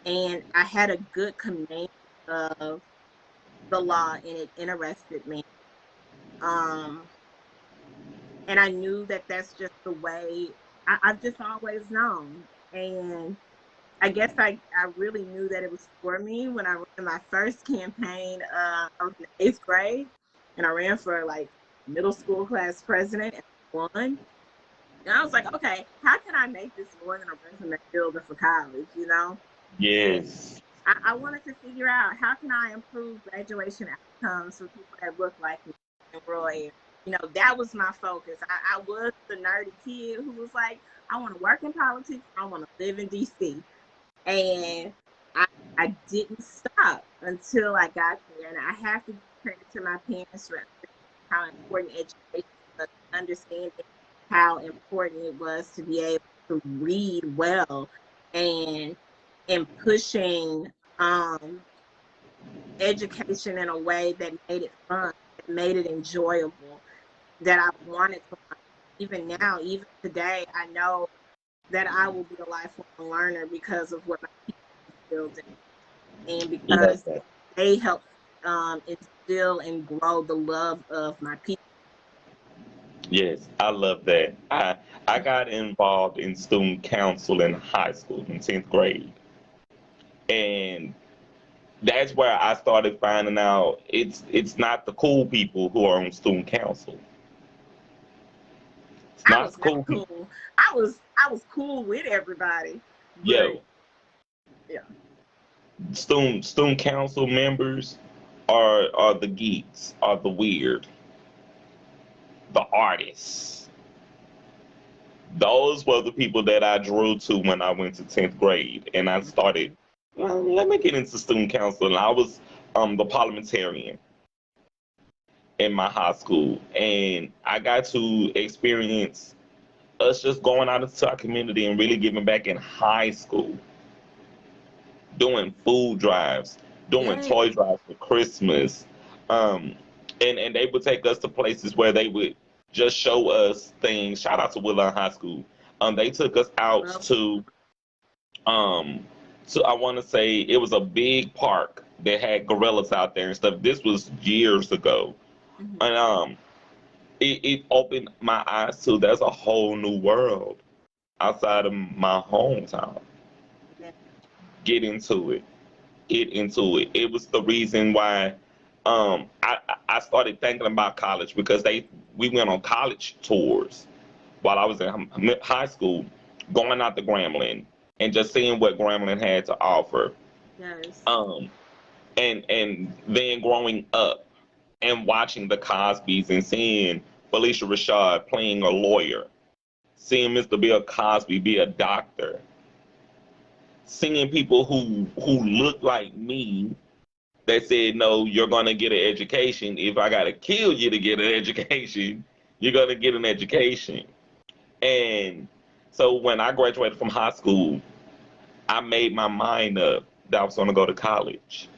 And I had a good command of the law, and it interested me. Um, and I knew that that's just the way I've just always known. And I guess I really knew that it was for me when I ran my first campaign. I was in the 8th grade, and I ran for like middle school class president and won. And I was like, okay, how can I make this more than a resume builder for college? You know, Yes. I wanted to figure out how can I improve graduation outcomes for people that look like me in rural areas. You know, that was my focus. I was the nerdy kid who was like, I want to work in politics. I want to live in DC. And I, I didn't stop until I got there. And I have to give credit to my parents for how important education was, understanding how important it was to be able to read well, and pushing education in a way that made it fun, that made it enjoyable, that I wanted to learn. Even now, even today, I know that I will be a lifelong learner because of what my teachers instilled in me, and Love because that. they helped instill and grow the love of my people. Yes, I love that. I got involved in student council in high school in 10th grade. And that's where I started finding out it's not the cool people who are on student council. It's I not was the never cool people. cool. I was cool with everybody, but Yo, yeah, student council members are the geeks, are the weird, the artists. Those were the people that I drew to when I went to 10th grade, and I started. Well, let me get into student council, and I was the parliamentarian in my high school, and I got to experience us just going out into our community and really giving back in high school, doing food drives, doing Yes. toy drives for Christmas. And they would take us to places where they would just show us things. Shout out to Woodlawn High School. They took us out Well, to I want to say it was a big park that had gorillas out there and stuff. This was years ago, mhm. and it opened my eyes to there's a whole new world outside of my hometown. Yeah. Get into it. Get into it. It was the reason why I started thinking about college because we went on college tours while I was in high school, going out to Grambling and just seeing what Grambling had to offer. Yes. Um, and then growing up and watching the Cosbys and seeing Felicia Rashad playing a lawyer, seeing Mr. Bill Cosby be a doctor, seeing people who look like me that said, no, you're going to get an education. If I got to kill you to get an education, you're going to get an education. And so when I graduated from high school, I made my mind up that I was going to go to college.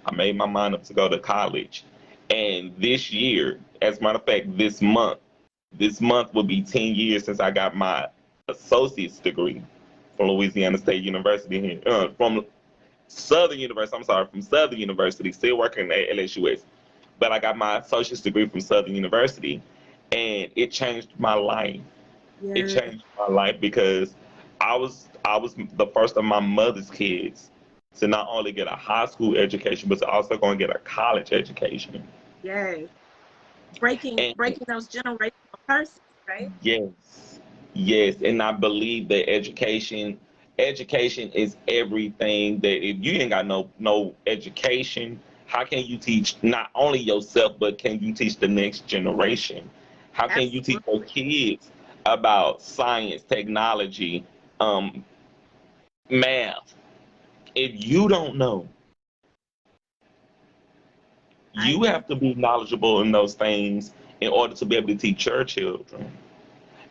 I made my mind up to go to college. And this year, as a matter of fact, this month will be 10 years since I got my associate's degree from Louisiana State University here, from Southern University. I'm sorry, from Southern University, still working at LSUS. But I got my associate's degree from Southern University, and it changed my life. It Yes. changed my life because I was the first of my mother's kids to not only get a high school education, but to also go and get a college education. Yes. Breaking And those generational curses, right? yes, yes, and I believe that education is everything. That if you ain't got no education, how can you teach not only yourself, but can you teach the next generation? How can you teach your Absolutely. kids about science, technology, um, math? If you don't know, I you agree. have to be knowledgeable in those things in order to be able to teach your children.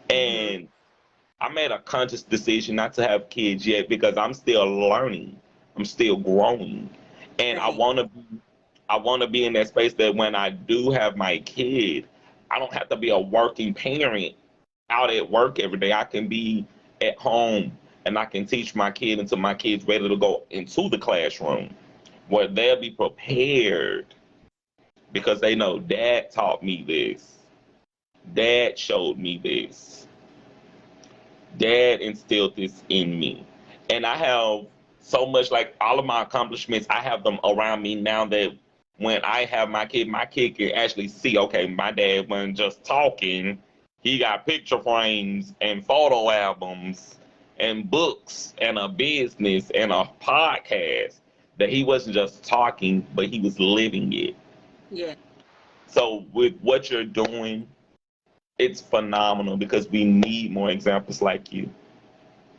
Mm-hmm. And I made a conscious decision not to have kids yet because I'm still learning. I'm still growing. And Same. I want to be in that space that when I do have my kid, I don't have to be a working parent out at work every day. I can be at home and I can teach my kid until my kid's ready to go into the classroom where they'll be prepared because they know dad taught me this. Dad showed me this. Dad instilled this in me. And I have so much, like all of my accomplishments, I have them around me now that when I have my kid can actually see, okay, my dad wasn't just talking. He got picture frames and photo albums and books and a business and a podcast that he wasn't just talking, but he was living it. Yeah. So with what you're doing, it's phenomenal because we need more examples like you.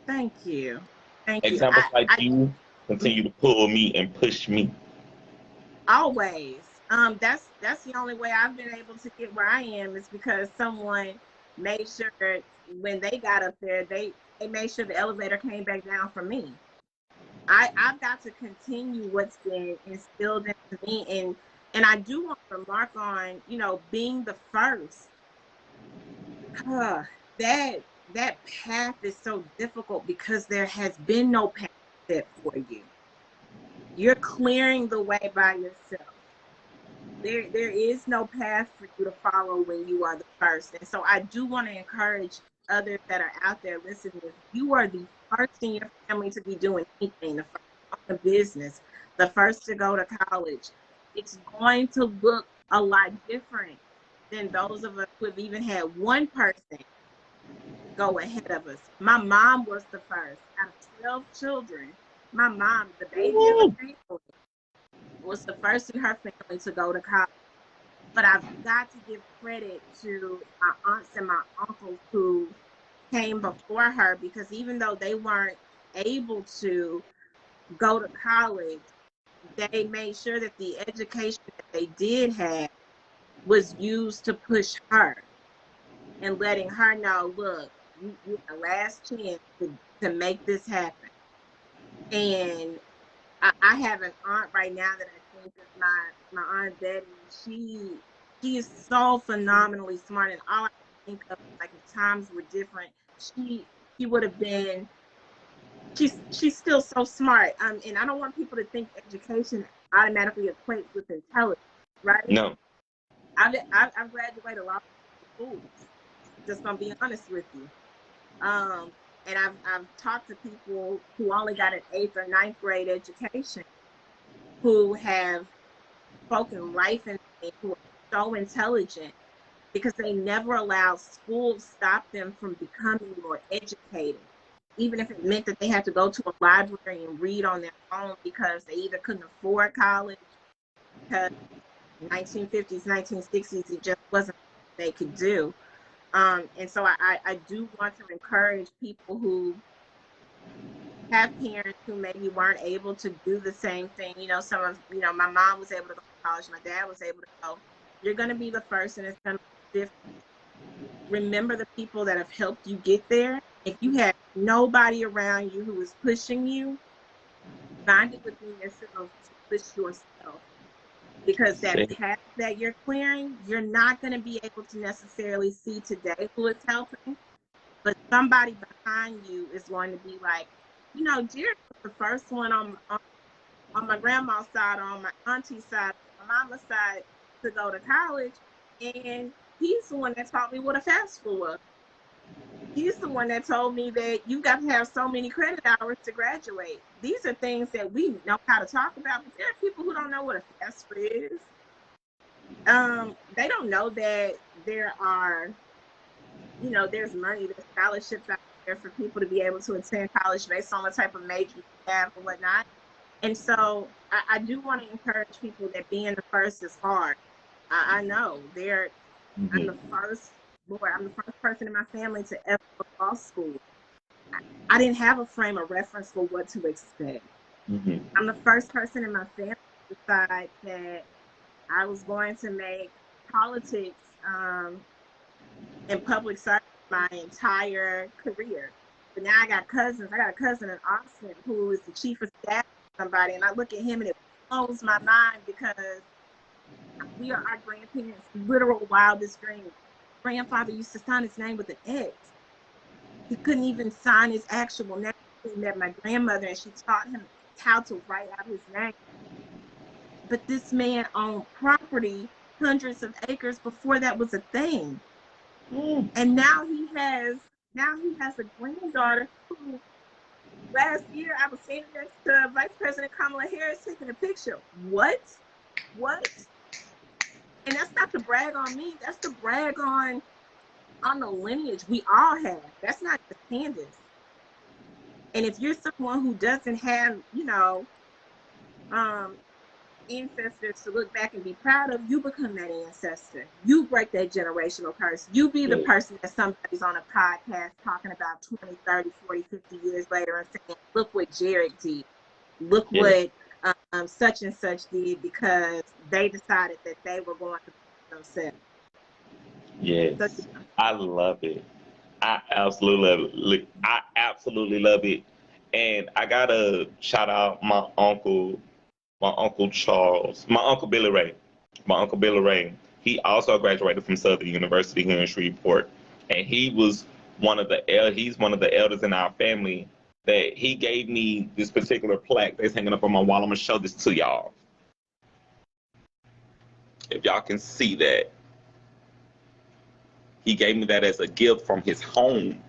Thank you. Thank you. Examples like I you continue to pull me and push me. always. That's the only way I've been able to get where I am is because someone made sure when they got up there, they made sure the elevator came back down for me. I've got to continue what's been instilled into me, and I do want to remark on, being the first. Huh, that path is so difficult because there has been no path set for you. You're clearing the way by yourself. There is no path for you to follow when you are the first. And so I do want to encourage others that are out there listening. If you are the first in your family to be doing anything, the first on the business, the first to go to college, it's going to look a lot different than those of us who have even had one person go ahead of us. My mom was the first out of 12 children. My mom, the baby of the Woo! family, was the first in her family to go to college. But I've got to give credit to my aunts and my uncles who came before her, because even though they weren't able to go to college, they made sure that the education that they did have was used to push her. and letting her know, look, you have a last chance to make this happen. And I have an aunt right now that I think is my aunt Betty. She is so phenomenally smart, and all I think of, like, if times were different, she would have been. She's still so smart. And I don't want people to think education automatically equates with intelligence, right? No. I've graduated a lot of schools. Just gonna be honest with you. And I've talked to people who only got an 8th or 9th grade education, who have spoken life into me, who are so intelligent, because they never allowed school to stop them from becoming more educated, even if it meant that they had to go to a library and read on their own because they either couldn't afford college, because 1950s, 1960s, it just wasn't what they could do. And so I do want to encourage people who have parents who maybe weren't able to do the same thing. My mom was able to go to college, my dad was able to go. You're going to be the first, and it's going to be different. Remember the people that have helped you get there. If you had nobody around you who was pushing you, find it within yourself to push yourself. Because that path that you're clearing, you're not going to be able to necessarily see today who is helping, but somebody behind you is going to be like, Jared was the first one on my grandma's side, on my auntie's side, on my mama's side, to go to college, and he's the one that taught me what a FAFSA was. He's the one that told me that you got to have so many credit hours to graduate. These are things that we know how to talk about, but there are people who don't know what a FAFSA is. They don't know that there are, there's money, there's scholarships out there for people to be able to attend college based on the type of major you have or whatnot. And so I do want to encourage people that being the first is hard. I know I'm the first person in my family to ever go to law school. I didn't have a frame of reference for what to expect. I'm the first person in my family to decide that I was going to make politics and public service my entire career. But now I got cousins. I got a cousin in Austin who is the chief of staff of somebody, and I look at him and it blows my mind, because we are our grandparents' literal wildest dreams. Grandfather used to sign his name with an X. He couldn't even sign his actual name. He met my grandmother, and she taught him how to write out his name. But this man owned property, hundreds of acres, before that was a thing. And now he has a granddaughter who, last year I was standing next to Vice President Kamala Harris taking a picture. What? And that's not to brag on me. That's to brag on the lineage we all have. That's not just Candice. And if you're someone who doesn't have, ancestors to look back and be proud of, you become that ancestor. You break that generational curse. You be the person that somebody's on a podcast talking about 20, 30, 40, 50 years later and saying, look what Jared did. Look what such and such did, because they decided that they were going to themselves. Yes. I love it. I absolutely love it. And I gotta shout out my uncle Charles, my uncle Billy Ray. He also graduated from Southern University here in Shreveport, and he's one of the elders in our family. That he gave me this particular plaque that's hanging up on my wall. I'm gonna show this to y'all, if y'all can see that. He gave me that as a gift from his home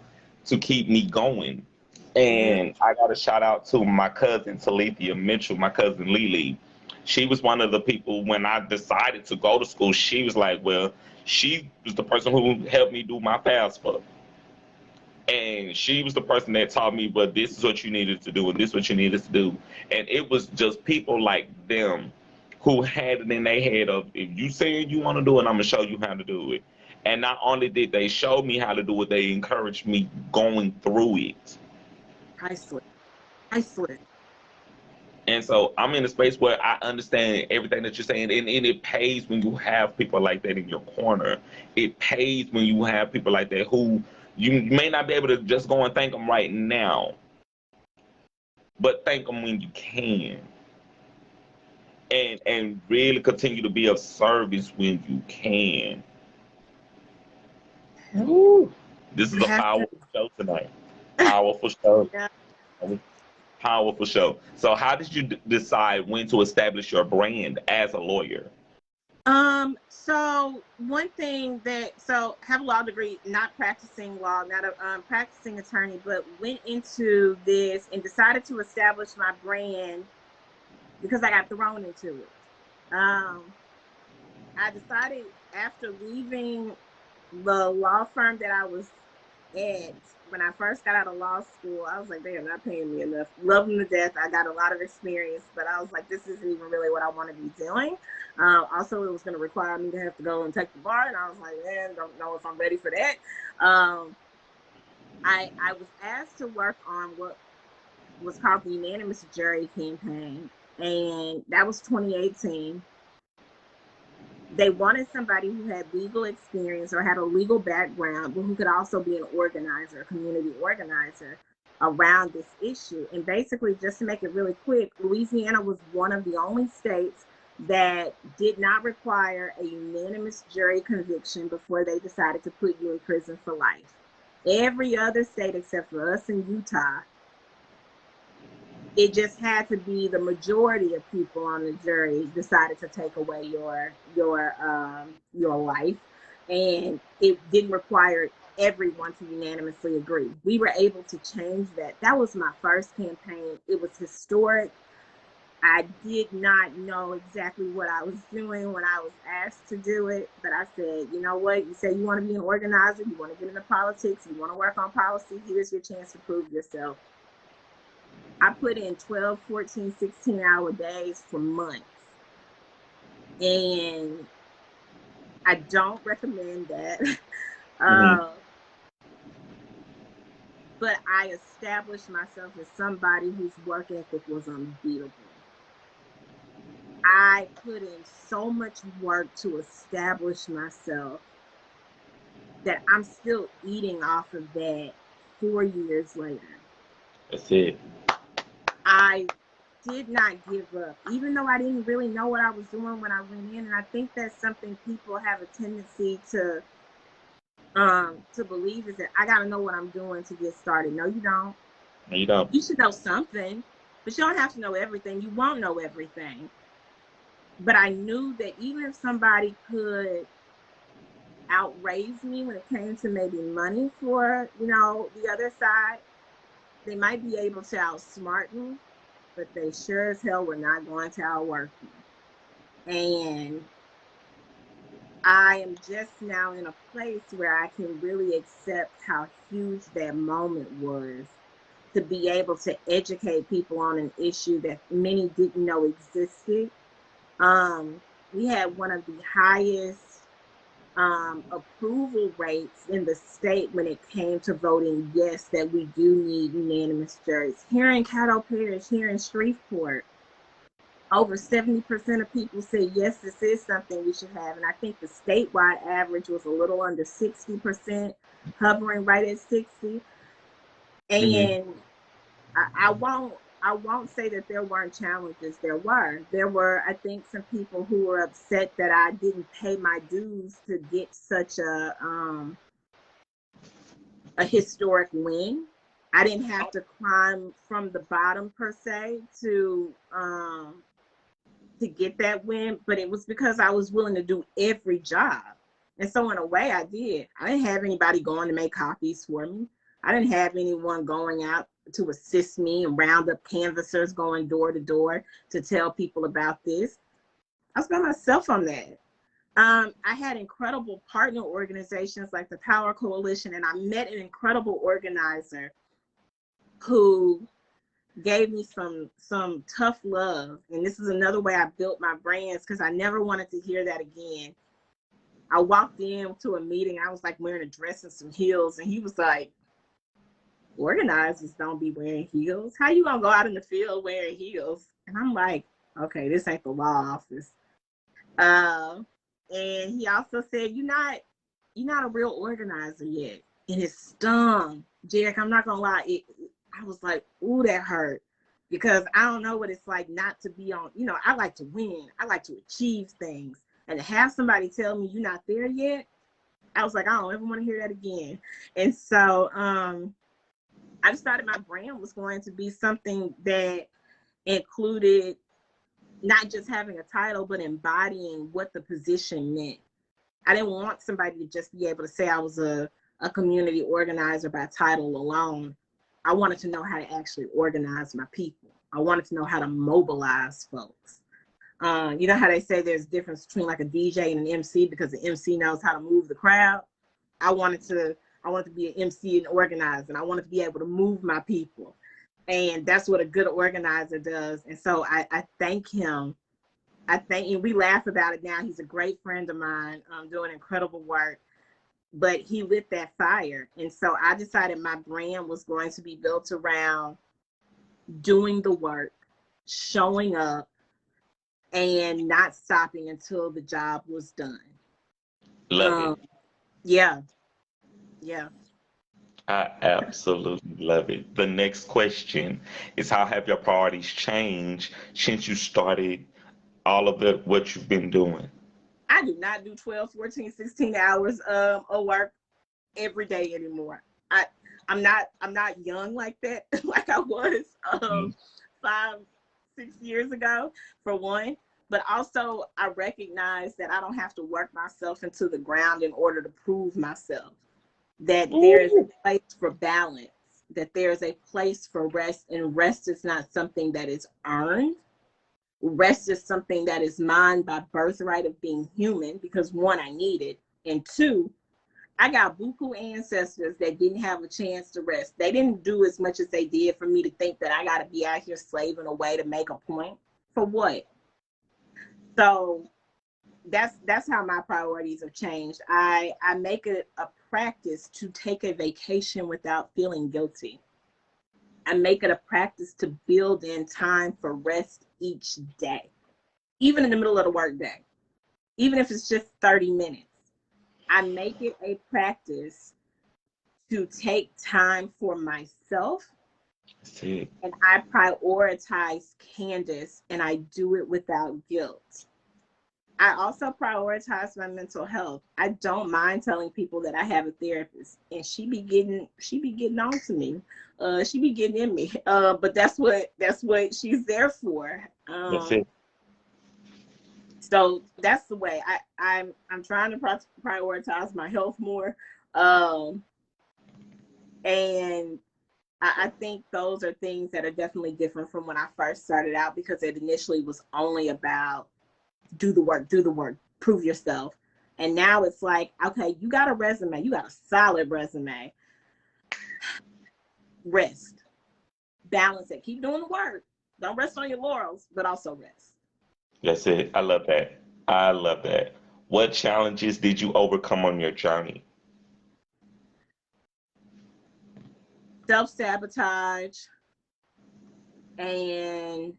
to keep me going. And I got to shout out to my cousin Talithia Mitchell, my cousin Lily. She was one of the people, when I decided to go to school, she was like, well, she was the person who helped me do my FAFSA. And she was the person that taught me, but this is what you needed to do, and this is what you needed to do. And it was just people like them who had it in their head of, if you say you want to do it, I'm going to show you how to do it. And not only did they show me how to do it, they encouraged me going through it. Priceless. And so I'm in a space where I understand everything that you're saying, and it pays when you have people like that in your corner. It pays when you have people like that who you may not be able to just go and thank them right now, but thank them when you can, and really continue to be of service when you can. Ooh, this is I a have to. powerful show tonight. Powerful show. Yeah. Powerful show. So, how did you decide when to establish your brand as a lawyer? So one thing have a law degree, not practicing law, not a practicing attorney, but went into this and decided to establish my brand because I got thrown into it. I decided after leaving the law firm that I was at when I first got out of law school, I was like, they're not paying me enough. Love them to death. I got a lot of experience, but I was like, this isn't even really what I want to be doing. Also, it was going to require me to have to go and take the bar, and I was like, man, don't know if I'm ready for that. I was asked to work on what was called the Unanimous jury campaign, and that was 2018. They wanted somebody who had legal experience or had a legal background, but who could also be an organizer, a community organizer around this issue. And basically, just to make it really quick, Louisiana was one of the only states that did not require a unanimous jury conviction before they decided to put you in prison for life. Every other state except for us in Utah, it just had to be the majority of people on the jury decided to take away your life, and it didn't require everyone to unanimously agree. We were able to change that. That was my first campaign. It was historic. I did not know exactly what I was doing when I was asked to do it, but I said, you know what? You say you want to be an organizer, you want to get into politics, you want to work on policy, here's your chance to prove yourself. I put in 12, 14, 16-hour days for months. And I don't recommend that. But I established myself as somebody whose work ethic was unbeatable. I put in so much work to establish myself that I'm still eating off of that 4 years later. That's it. I did not give up, even though I didn't really know what I was doing when I went in. And I think that's something people have a tendency to believe, is that I got to know what I'm doing to get started. No, you don't. No, you don't. You should know something, but you don't have to know everything. You won't know everything. But I knew that even if somebody could outraise me when it came to maybe money for, the other side, they might be able to outsmart me, but they sure as hell were not going to outwork me. And I am just now in a place where I can really accept how huge that moment was, to be able to educate people on an issue that many didn't know existed. We had one of the highest approval rates in the state when it came to voting yes, that we do need unanimous juries. Here in Caddo Parish, here in Shreveport, over 70% of people said yes, this is something we should have. And I think the statewide average was a little under 60%, hovering right at 60. And I won't say that there weren't challenges. There were, I think, some people who were upset that I didn't pay my dues to get such a historic win. I didn't have to climb from the bottom per se to get that win, but it was because I was willing to do every job. And so in a way I did. I didn't have anybody going to make copies for me. I didn't have anyone going out to assist me and round up canvassers going door to door to tell people about this. I was by myself on that. I had incredible partner organizations like the Power Coalition, and I met an incredible organizer who gave me some tough love. And this is another way I built my brands, because I never wanted to hear that again. I walked into a meeting, I was like wearing a dress and some heels, and he was like, organizers don't be wearing heels. How you gonna go out in the field wearing heels? And I'm like, okay, this ain't the law office. And he also said, you're not a real organizer yet. And it stung. Jerick, I'm not gonna lie, I was like, ooh, that hurt. Because I don't know what it's like not to be on, I like to win. I like to achieve things. And to have somebody tell me you're not there yet, I was like, I don't ever want to hear that again. And so I decided my brand was going to be something that included not just having a title, but embodying what the position meant. I didn't want somebody to just be able to say I was a community organizer by title alone. I wanted to know how to actually organize my people. I wanted to know how to mobilize folks. You know how they say there's a difference between like a DJ and an MC because the MC knows how to move the crowd. I wanted to be an MC and organizer, and I wanted to be able to move my people. And that's what a good organizer does. And so I thank him. And we laugh about it now. He's a great friend of mine, doing incredible work, but he lit that fire. And so I decided my brand was going to be built around doing the work, showing up, and not stopping until the job was done. Love it. Yeah. I absolutely love it. The next question is, how have your priorities changed since you started all of what you've been doing? I do not do 12, 14, 16 hours of work every day anymore. I'm not young like that, like I was 5, 6 years ago, for one. But also I recognize that I don't have to work myself into the ground in order to prove myself. That there's a place for balance, that there's a place for rest, and rest is not something that is earned. Rest is something that is mine by birthright of being human, because one, I need it, and two, I got buku ancestors that didn't have a chance to rest. They didn't do as much as they did for me to think that I got to be out here slaving away to make a point. For what? So that's how my priorities have changed. I make it a practice to take a vacation without feeling guilty. I make it a practice to build in time for rest each day, even in the middle of the workday, even if it's just 30 minutes. I make it a practice to take time for myself. See. And I prioritize Candice, and I do it without guilt. I also prioritize my mental health. I don't mind telling people that I have a therapist, and she be getting on to me. She be getting in me. But that's what she's there for. That's it. So that's the way I'm trying to prioritize my health more. And I think those are things that are definitely different from when I first started out, because it initially was only about do the work, prove yourself. And now it's like, okay, you got a resume, you got a solid resume. Rest, balance it, keep doing the work. Don't rest on your laurels, but also rest. That's it. I love that. I love that. What challenges did you overcome on your journey? Self-sabotage and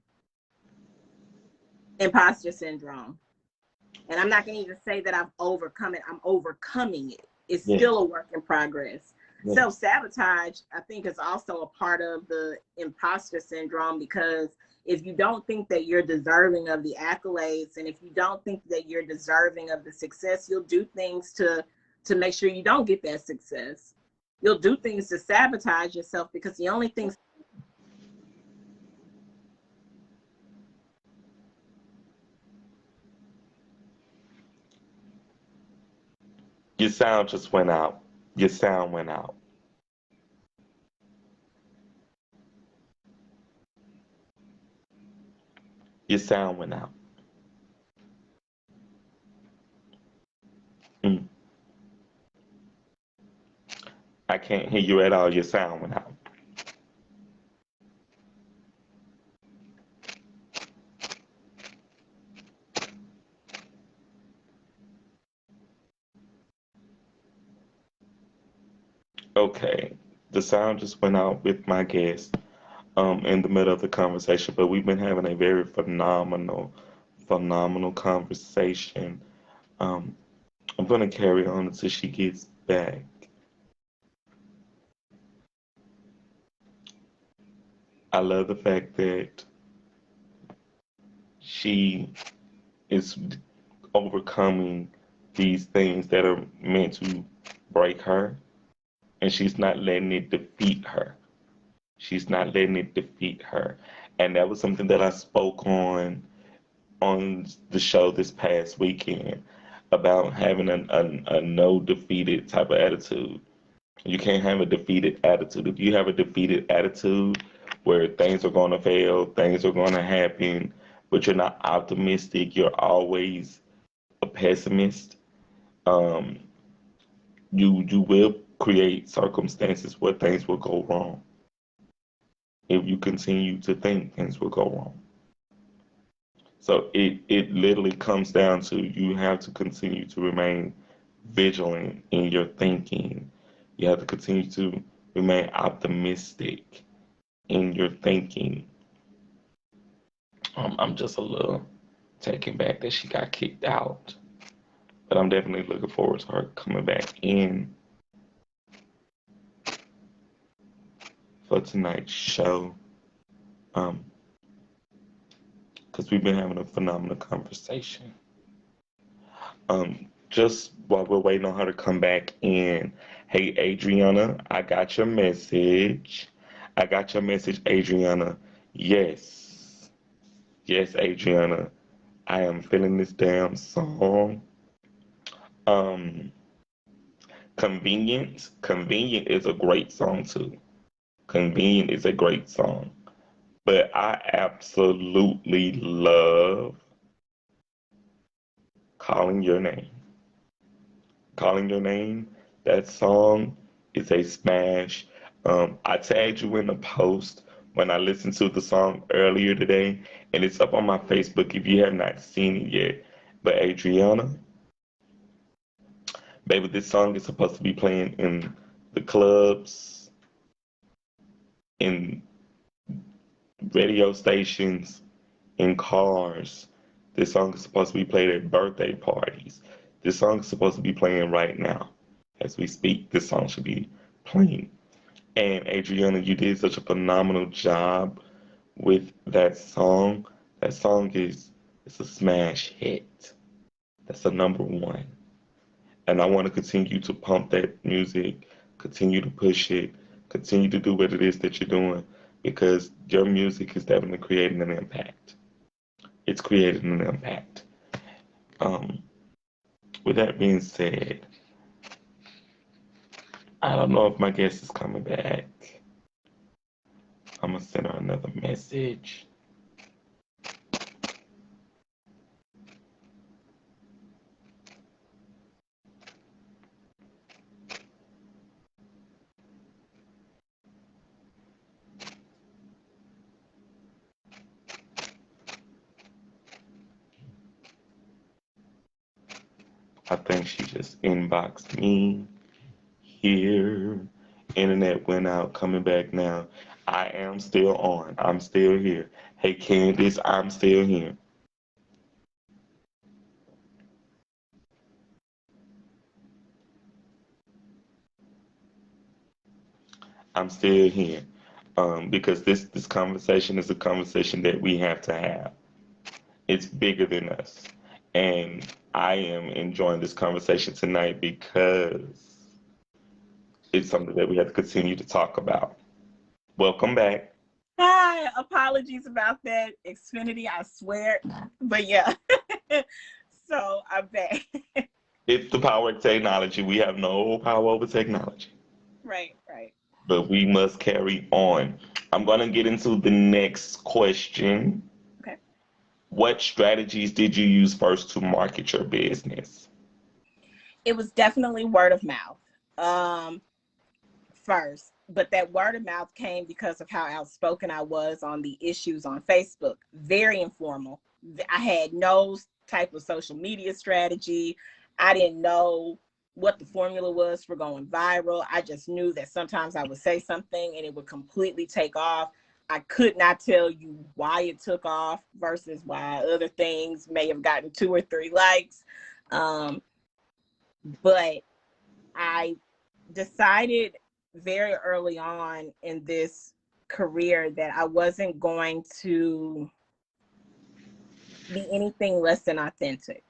imposter syndrome. And I'm not going to even say that I've overcome it. I'm overcoming it. It's still a work in progress. Yeah. Self-sabotage, I think, is also a part of the imposter syndrome, because if you don't think that you're deserving of the accolades, and if you don't think that you're deserving of the success, you'll do things to make sure you don't get that success. You'll do things to sabotage yourself, because the only thing. Your sound just went out. Your sound went out. Your sound went out. I can't hear you at all. Your sound went out. Okay. The sound just went out with my guest. in the middle of the conversation, but we've been having a very phenomenal, phenomenal conversation. Um, I'm gonna carry on until she gets back. I love the fact that she is overcoming these things that are meant to break her, and she's not letting it defeat her. She's not letting it defeat her. And that was something that I spoke on the show this past weekend about having a no defeated type of attitude. You can't have a defeated attitude. If you have a defeated attitude where things are going to fail, things are going to happen, but you're not optimistic, you're always a pessimist, um, you will create circumstances where things will go wrong. If you continue to think things will go wrong. So it literally comes down to you have to continue to remain vigilant in your thinking. You have to continue to remain optimistic in your thinking. I'm just a little taken back that she got kicked out, but I'm definitely looking forward to her coming back in for tonight's show. Because we've been having a phenomenal conversation. Just while we're waiting on her to come back in, hey Adriana, I got your message. I got your message, Adriana. Yes, yes, Adriana. I am feeling this damn song. Um, Convenient. Convenient is a great song too. Convenient is a great song. But I absolutely love Calling Your Name. Calling Your Name, that song is a smash. I tagged you in the post when I listened to the song earlier today, and it's up on my Facebook if you have not seen it yet. But Adriana, baby, this song is supposed to be playing in the clubs, in radio stations, in cars. This song is supposed to be played at birthday parties. This song is supposed to be playing right now. As we speak, this song should be playing. And Adriana, you did such a phenomenal job with that song. That song is it's a smash hit. That's a number one. And I want to continue to pump that music, continue to push it, continue to do what it is that you're doing because your music is definitely creating an impact. It's creating an impact. Um, with that being said, I don't know if my guest is coming back. I'm gonna send her another message. I think she just inboxed me here. Internet went out, coming back now. I am still on. I'm still here. Hey Candice, I'm still here. I'm still here. Because this conversation is a conversation that we have to have. It's bigger than us. And I am enjoying this conversation tonight because it's something that we have to continue to talk about. Welcome back. Hi, apologies about that. Xfinity, I swear. But yeah. So I'm back. It's the power of technology. We have no power over technology. Right, right. But we must carry on. I'm going to get into the next question. Okay. What strategies did you use first to market your business? It was definitely word of mouth first, but that word of mouth came because of how outspoken I was on the issues on Facebook. Very informal. I had no type of social media strategy. I didn't know what the formula was for going viral. I just knew that sometimes I would say something and it would completely take off. I could not tell you why it took off versus why other things may have gotten 2 or 3 likes. But I decided very early on in this career that I wasn't going to be anything less than authentic.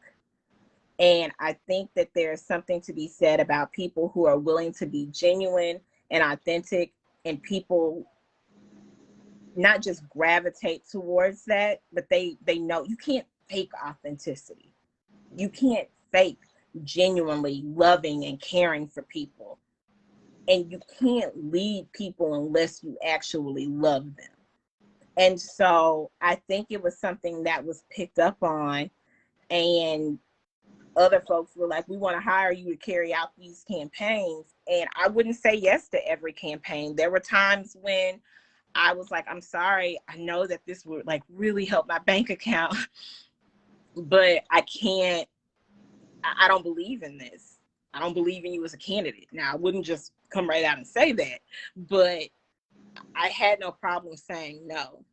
And I think that there's something to be said about people who are willing to be genuine and authentic, and people not just gravitate towards that, but they know you can't fake authenticity. You can't fake genuinely loving and caring for people. And you can't lead people unless you actually love them. And so I think it was something that was picked up on, and other folks were like, we want to hire you to carry out these campaigns. And I wouldn't say yes to every campaign. There were times when I was like, I'm sorry, I know that this would like really help my bank account, but I can't, I don't believe in this. I don't believe in you as a candidate. Now, I wouldn't just come right out and say that, but I had no problem saying no.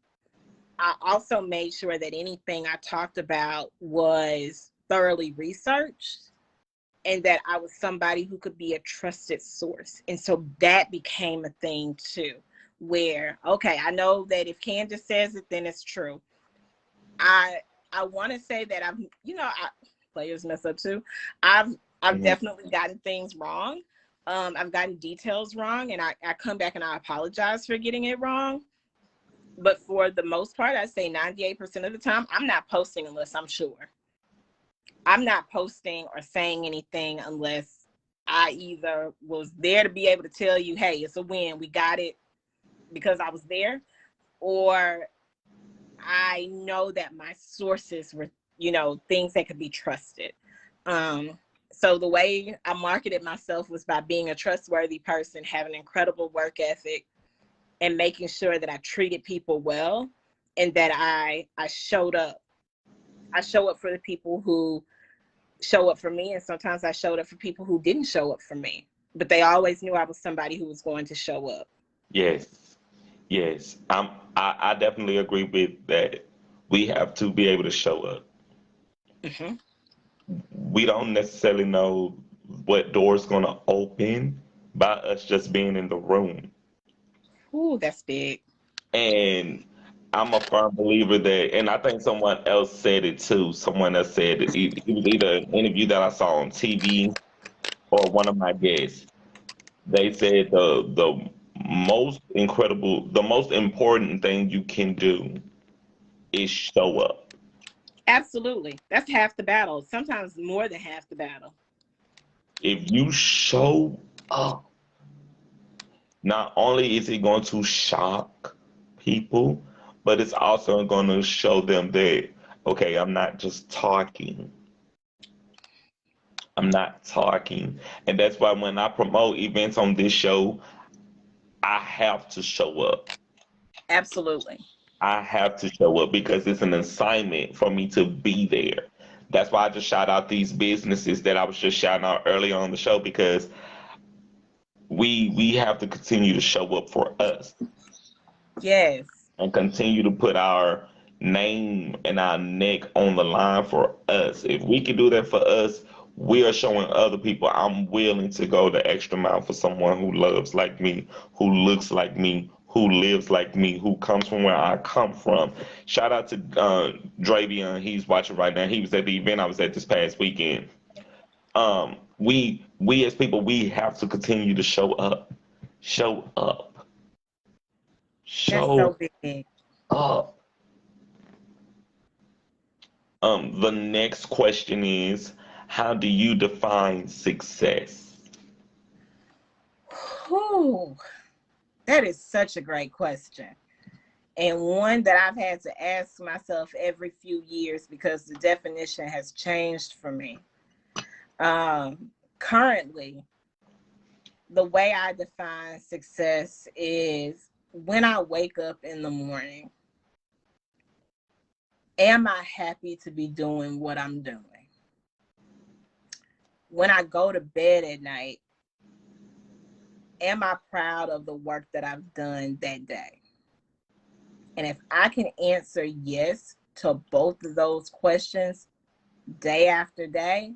I also made sure that anything I talked about was thoroughly researched, and that I was somebody who could be a trusted source. And so that became a thing too, where, okay, I know that if Candice says it, then it's true. I want to say that I've, players mess up too. I've definitely gotten things wrong. I've gotten details wrong, and I come back and I apologize for getting it wrong. But for the most part, I say 98% of the time, I'm not posting unless I'm sure. I'm not posting or saying anything unless I either was there to be able to tell you, hey, it's a win, we got it, because I was there, or I know that my sources were, things that could be trusted. So the way I marketed myself was by being a trustworthy person, having an incredible work ethic, and making sure that I treated people well, and that I showed up. I show up for the people who show up for me, and sometimes I showed up for people who didn't show up for me, but they always knew I was somebody who was going to show up. Yes, yes. I definitely agree with that. We have to be able to show up. Mm-hmm. We don't necessarily know what door's gonna open by us just being in the room. Ooh, that's big. And I'm a firm believer that, and I think someone else said it too. Someone else said it was either an interview that I saw on TV or one of my guests. They said the most important thing you can do is show up. Absolutely. That's half the battle, sometimes more than half the battle. If you show up, not only is it going to shock people, but it's also going to show them that, okay, I'm not just talking. I'm not talking. And that's why when I promote events on this show, I have to show up. Absolutely. I have to show up because it's an assignment for me to be there. That's why I just shout out these businesses that I was just shouting out earlier on the show, because we have to continue to show up for us Yes. and continue to put our name and our neck on the line for us. If we can do that for us, we are showing other people I'm willing to go the extra mile for someone who loves like me, who looks like me, who lives like me, who comes from where I come from. Shout out to Dravion. He's watching right now. He was at the event I was at this past weekend. We as people, we have to continue to show up. Show up. That's so Show big. up. The next question is, how do you define success? Whew. That is such a great question. And one that I've had to ask myself every few years because the definition has changed for me. Currently, the way I define success is when I wake up in the morning, am I happy to be doing what I'm doing? When I go to bed at night, am I proud of the work that I've done that day? And if I can answer yes to both of those questions day after day,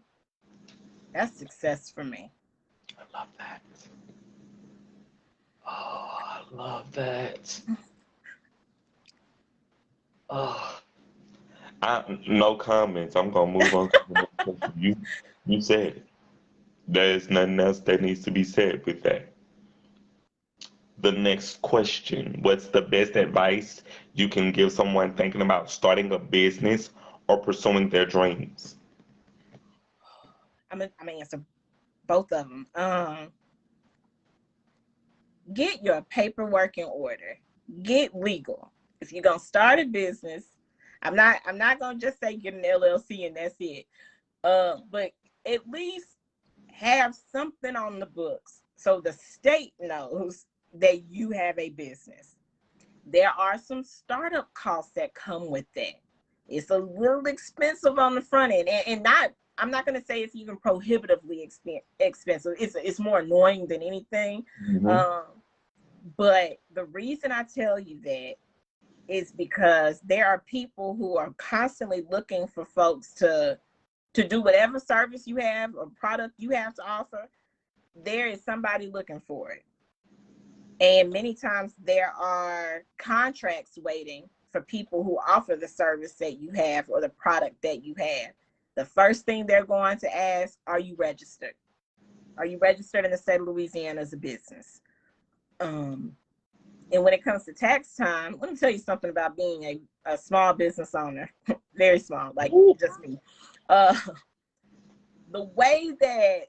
that's success for me. I love that. Oh, I love that. Oh, no comments. I'm gonna move on to the next question. You said it. There's nothing else that needs to be said with that. The next question: what's the best advice you can give someone thinking about starting a business or pursuing their dreams? I'm gonna answer both of them. Get your paperwork in order. Get legal. If you're gonna start a business, I'm not gonna just say get an LLC and that's it. But at least have something on the books so the state knows that you have a business. There are some startup costs that come with that. It's a little expensive on the front end, and not. I'm not going to say it's even prohibitively expensive. It's more annoying than anything. Mm-hmm. But the reason I tell you that is because there are people who are constantly looking for folks to do whatever service you have or product you have to offer. There is somebody looking for it. And many times there are contracts waiting for people who offer the service that you have or the product that you have. The first thing they're going to ask, are you registered? Are you registered in the state of Louisiana as a business? And when it comes to tax time, let me tell you something about being a small business owner. Very small, like just me. The way that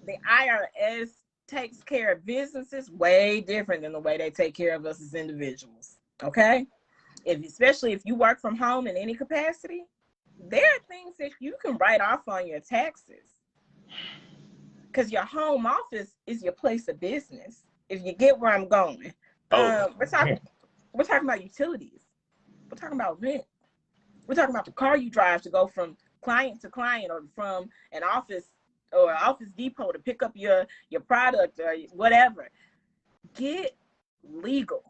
the IRS takes care of businesses way different than the way they take care of us as individuals. Okay, especially if you work from home in any capacity, there are things that you can write off on your taxes because your home office is your place of business. If you get where I'm going, Oh, we're talking about utilities. We're talking about rent. We're talking about the car you drive to go from client to client or from an office or Office Depot to pick up your product or whatever. Get legal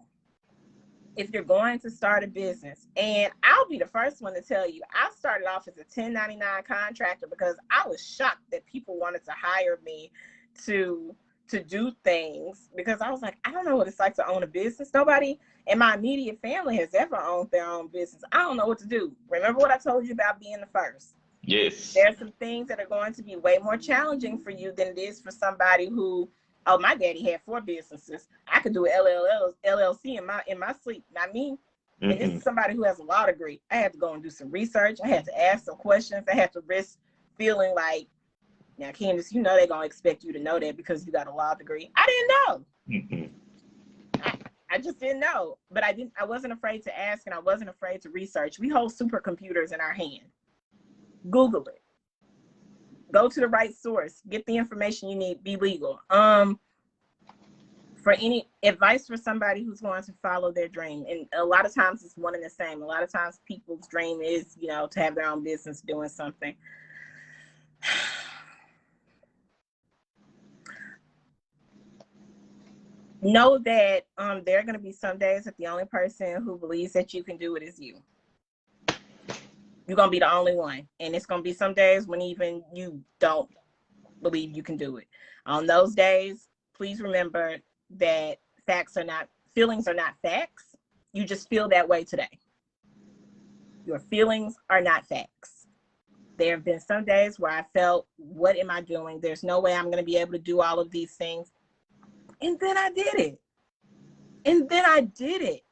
if you're going to start a business. And I'll be the first one to tell you, I started off as a 1099 contractor because I was shocked that people wanted to hire me to do things because I was like, I don't know what it's like to own a business. Nobody in my immediate family has ever owned their own business. I don't know what to do. Remember what I told you about being the first? yes. There's some things that are going to be way more challenging for you than it is for somebody who, oh, my daddy had 4 businesses. I could do an LLC in my sleep. Not me. And this is somebody who has a law degree. I had to go and do some research. I had to ask some questions. I had to risk feeling like, now, Candice, you know they're going to expect you to know that because you got a law degree. I didn't know. I just didn't know. But I wasn't afraid to ask and I wasn't afraid to research. We hold supercomputers in our hand. Google it. Go to the right source. Get the information you need. Be legal. For any advice for somebody who's going to follow their dream, and a lot of times it's one and the same. A lot of times people's dream is, to have their own business doing something. Know that there are going to be some days that the only person who believes that you can do it is you. You're going to be the only one. And it's going to be some days when even you don't believe you can do it. On those days, please remember that feelings are not facts. You just feel that way today. Your feelings are not facts. There have been some days where I felt, what am I doing? There's no way I'm going to be able to do all of these things. And then I did it.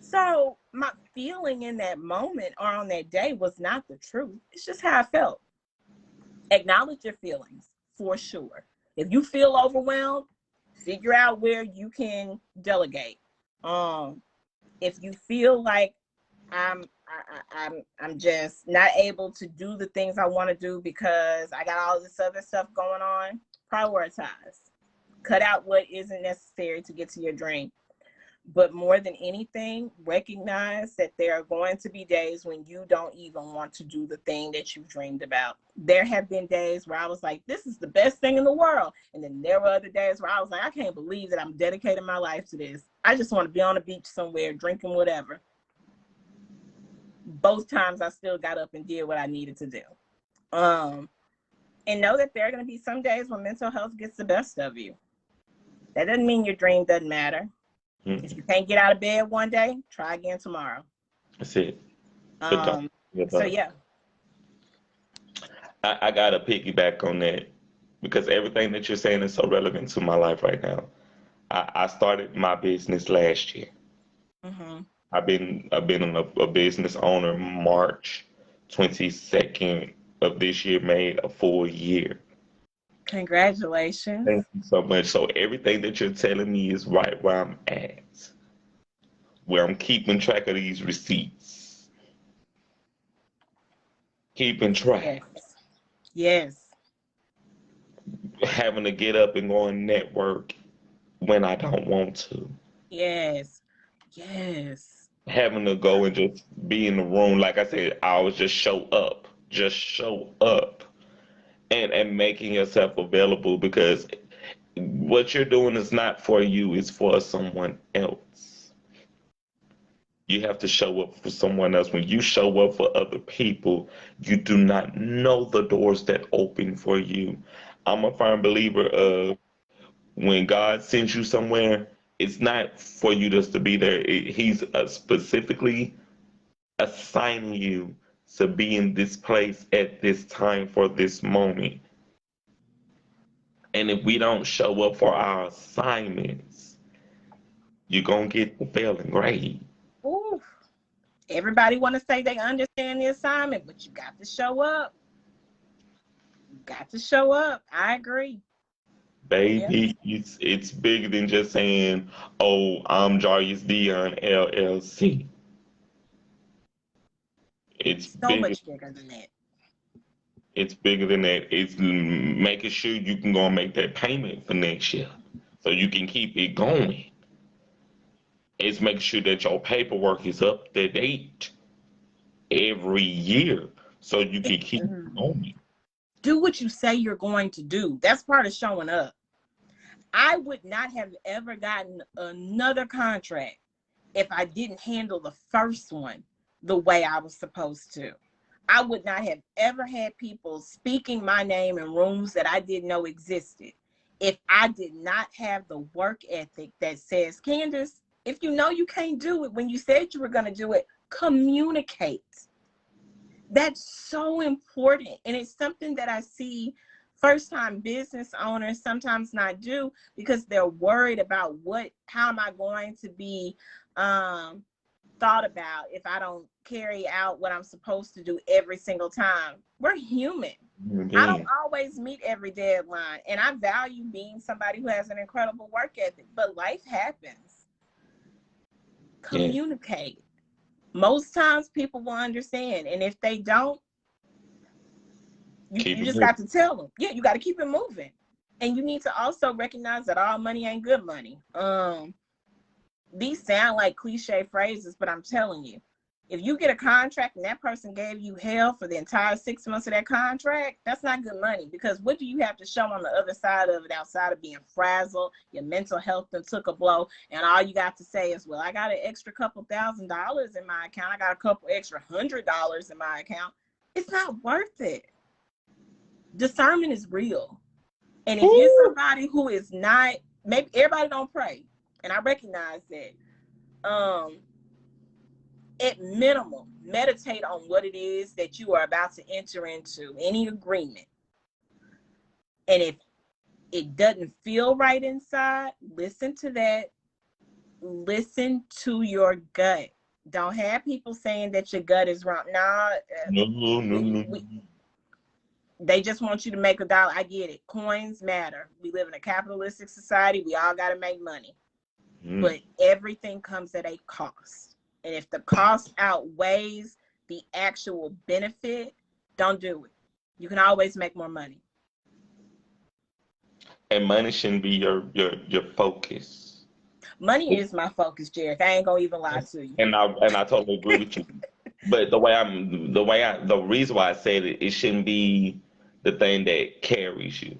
So my feeling in that moment or on that day was not the truth. It's just how I felt. Acknowledge your feelings for sure. If you feel overwhelmed, figure out where you can delegate. If you feel like I'm just not able to do the things I want to do because I got all this other stuff going on, prioritize. Cut out what isn't necessary to get to your dream. But more than anything, recognize that there are going to be days when you don't even want to do the thing that you dreamed about. There have been days where I was like, this is the best thing in the world. And then there were other days where I was like, I can't believe that I'm dedicating my life to this. I just want to be on the beach somewhere, drinking whatever. Both times I still got up and did what I needed to do. And know that there are going to be some days when mental health gets the best of you. That doesn't mean your dream doesn't matter. If you can't get out of bed one day, try again tomorrow. That's it. So yeah. I gotta piggyback on that because everything that you're saying is so relevant to my life right now. I started my business last year. Mm-hmm. I've been a business owner. March 22nd of this year made a full year. Congratulations. Thank you so much. So everything that you're telling me is right where I'm at, where I'm keeping track of these receipts, keeping track, Yes. having to get up and go and network when I don't want to. Yes. Having to go and just be in the room, like I said, I always just show up, and making yourself available because what you're doing is not for you, it's for someone else. You have to show up for someone else. When you show up for other people, you do not know the doors that open for you. I'm a firm believer of when God sends you somewhere, it's not for you just to be there. He's specifically assigning you to be in this place at this time for this moment. And if we don't show up for our assignments, you're going to get the failing grade. Ooh. Everybody want to say they understand the assignment, but you got to show up. I agree. Baby, it's bigger than just saying, oh, I'm Jarius Dion, LLC. It's so bigger. much bigger than that. It's bigger than that. It's making sure you can go and make that payment for next year so you can keep it going. It's making sure that your paperwork is up to date every year so you can keep going. Do what you say you're going to do. That's part of showing up. I would not have ever gotten another contract if I didn't handle the first one the way I was supposed to. I would not have ever had people speaking my name in rooms that I didn't know existed if I did not have the work ethic that says, Candice, if you know you can't do it when you said you were going to do it, communicate. That's so important. And it's something that I see first-time business owners sometimes not do because they're worried about how am I going to be thought about if I don't carry out what I'm supposed to do every single time. We're human. I don't always meet every deadline, and I value being somebody who has an incredible work ethic, but life happens. Communicate. Most times people will understand, and if they don't, you just got to tell them. Yeah, you got to keep it moving. And you need to also recognize that all money ain't good money. These sound like cliche phrases, but I'm telling you, if you get a contract and that person gave you hell for the entire 6 months of that contract, that's not good money, because what do you have to show on the other side of it outside of being frazzled, your mental health then took a blow, and all you got to say is, well, I got an extra couple $1,000s in my account, I got a couple extra $100 in my account. It's not worth it. Discernment is real. And if you're somebody who is not, maybe everybody don't pray, and I recognize that. At minimum, meditate on what it is that you are about to enter into, any agreement. And if it doesn't feel right inside, listen to that. Listen to your gut. Don't have people saying that your gut is wrong. No. They just want you to make $1. I get it. Coins matter. We live in a capitalistic society. We all got to make money. But everything comes at a cost. And if the cost outweighs the actual benefit, don't do it. You can always make more money. And money shouldn't be your focus. Money is my focus, Jarek. I ain't gonna even lie to you. And I totally agree with you. But the reason why I said it, it shouldn't be the thing that carries you.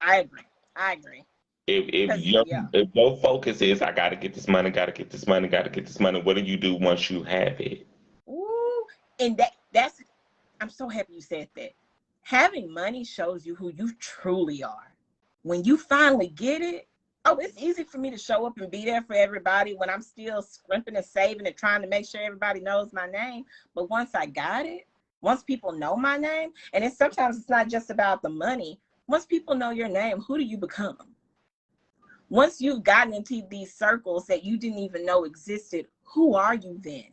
I agree. I agree. If 'Cause, your yeah. if your focus is I gotta get this money, gotta get this money, gotta get this money, what do you do once you have it? Ooh, and that's I'm so happy you said that. Having money shows you who you truly are. When you finally get it, oh, it's easy for me to show up and be there for everybody when I'm still scrimping and saving and trying to make sure everybody knows my name. But once I got it, once people know my name, and it's sometimes it's not just about the money. Once people know your name, who do you become? Once you've gotten into these circles that you didn't even know existed, who are you then?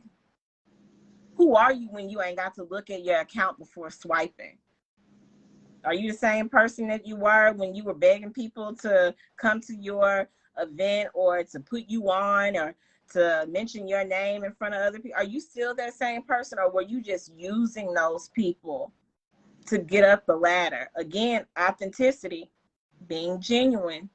Who are you when you ain't got to look at your account before swiping? Are you the same person that you were when you were begging people to come to your event or to put you on or to mention your name in front of other people? Are you still that same person, or were you just using those people to get up the ladder? Again, authenticity, being genuine.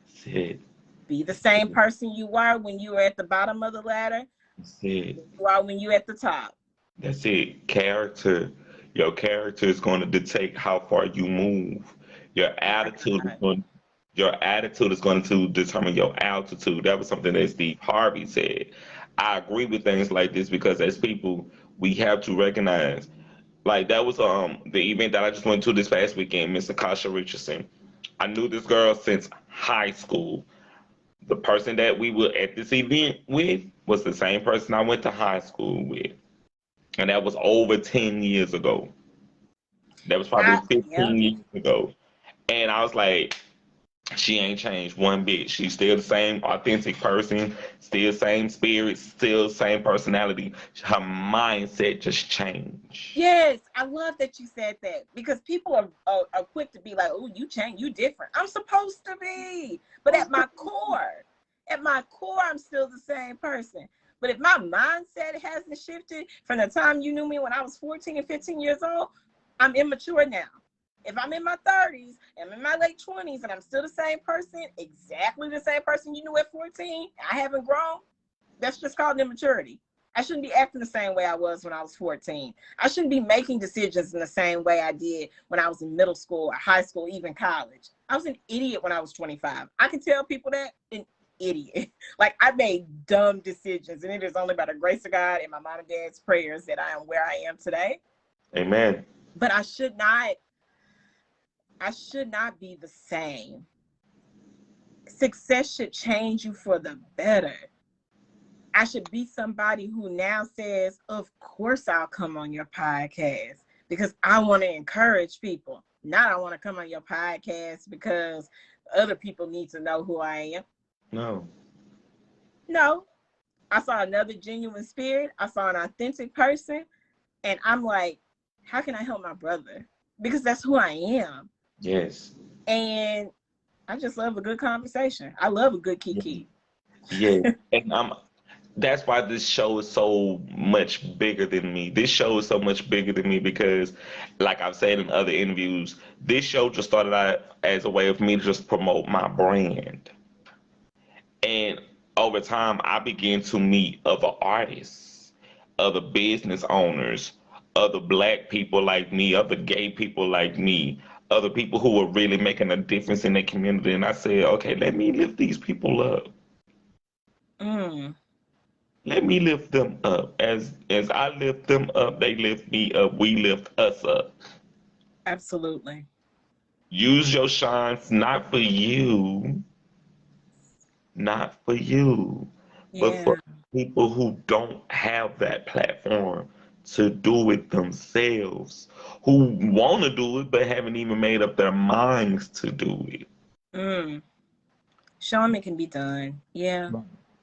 That's it. Be the same person you were when you were at the bottom of the ladder. That's it. You are when you at the top. That's it. Character. Your character is going to dictate how far you move. Your Oh my attitude is God. going. Your attitude is going to determine your altitude. That was something that Steve Harvey said. I agree with things like this because as people, we have to recognize. Like that was the event that I just went to this past weekend, Miss Akasha Richardson. I knew this girl since high school. The person that we were at this event with was the same person I went to high school with. And that was over 10 years ago. That was probably Yeah. 15 years ago. And I was like, she ain't changed one bit. She's still the same authentic person, still same spirit, still same personality. Her mindset just changed. Yes, I love that you said that because people are quick to be like, "Oh, you changed, you different." I'm supposed to be, but at my core, I'm still the same person. But if my mindset hasn't shifted from the time you knew me when I was 14 and 15 years old, I'm immature now. If I'm in my 30s, I'm in my late 20s, and I'm still the same person, exactly the same person you knew at 14, I haven't grown. That's just called immaturity. I shouldn't be acting the same way I was when I was 14. I shouldn't be making decisions in the same way I did when I was in middle school or high school, even college. I was an idiot when I was 25. I can tell people that, an idiot. Like I made dumb decisions, and it is only by the grace of God and my mom and dad's prayers that I am where I am today. Amen. But I should not be the same. Success should change you for the better. I should be somebody who now says, of course I'll come on your podcast because I want to encourage people. Not I want to come on your podcast because other people need to know who I am. No. No. I saw another genuine spirit. I saw an authentic person. And I'm like, how can I help my brother? Because that's who I am. Yes. And I just love a good conversation. I love a good kiki. Yeah. And that's why this show is so much bigger than me. This show is so much bigger than me because, like I've said in other interviews, this show just started out as a way of me to just promote my brand. And over time, I began to meet other artists, other business owners, other black people like me, other gay people like me, other people who were really making a difference in their community. And I said, okay, let me lift these people up. Mm, Let me lift them up. As I lift them up, they lift me up. We lift us up. absolutely. Use your shines not for you, not for you, but Yeah. for people who don't have that platform to do it themselves, who want to do it but haven't even made up their minds to do it. Mm. Show them it can be done. Yeah.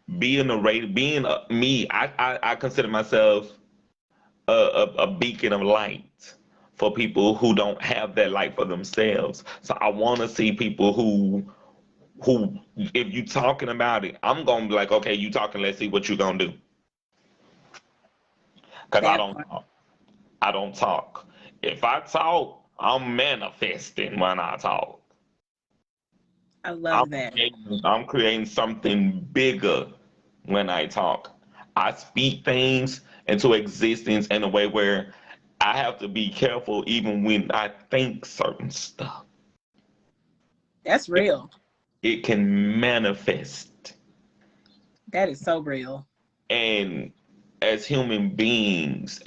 Me, I consider myself a beacon of light for people who don't have that light for themselves. So I want to see people who if you talking about it, I'm gonna be like, okay, you talking, let's see what you gonna do. Cause That part. I don't talk. If I talk, I'm manifesting when I talk. I love that. I'm creating something bigger when I talk. I speak things into existence in a way where I have to be careful even when I think certain stuff. That's real. It can manifest. That is so real. And as human beings,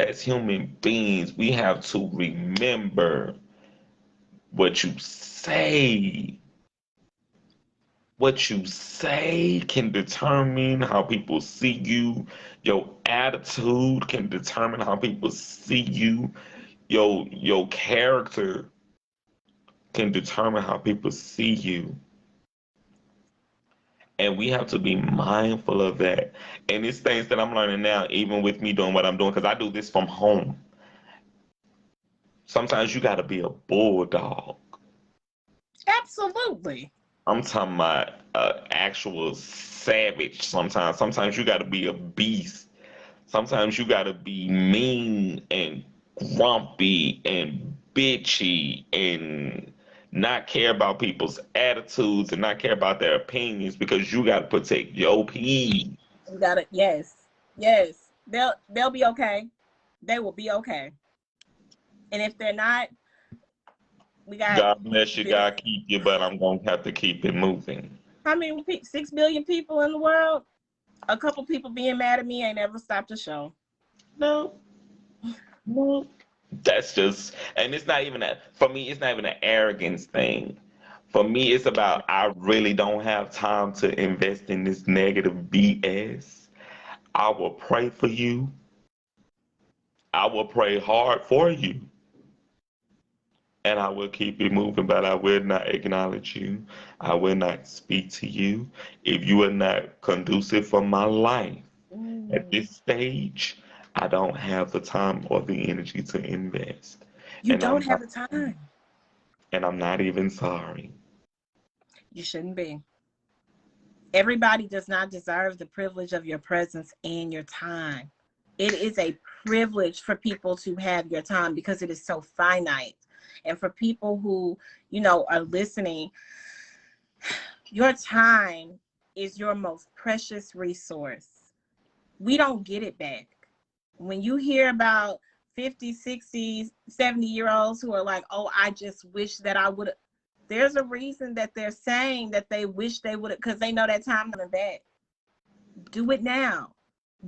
we have to remember what you say. What you say can determine how people see you. Your attitude can determine how people see you. Your character can determine how people see you. And we have to be mindful of that. And it's things that I'm learning now, even with me doing what I'm doing, because I do this from home. Sometimes you got to be a bulldog. Absolutely. I'm talking about actual savage sometimes. Sometimes you got to be a beast. Sometimes you got to be mean and grumpy and bitchy and not care about people's attitudes and not care about their opinions because you got to protect your peace. You gotta, yes. Yes. They'll be okay. They will be okay. And if they're not, we got God bless you, God keep you, but I'm going to have to keep it moving. how many 6 billion people in the world? A couple people being mad at me ain't ever stopped a show. No. No. That's just, and it's not even for me, it's not even an arrogance thing. For me, it's about I really don't have time to invest in this negative BS. I will pray for you. I will pray hard for you. And I will keep it moving, but I will not acknowledge you. I will not speak to you. If you are not conducive for my life at this stage, I don't have the time or the energy to invest. You And don't I'm have not, the time. and I'm not even sorry. You shouldn't be. Everybody does not deserve the privilege of your presence and your time. It is a privilege for people to have your time because it is so finite. And for people who, are listening, your time is your most precious resource. We don't get it back. When you hear about 50, 60, 70-year-olds who are like, oh, I just wish that I would have. There's a reason that they're saying that they wish they would have, because they know that time coming back. Do it now.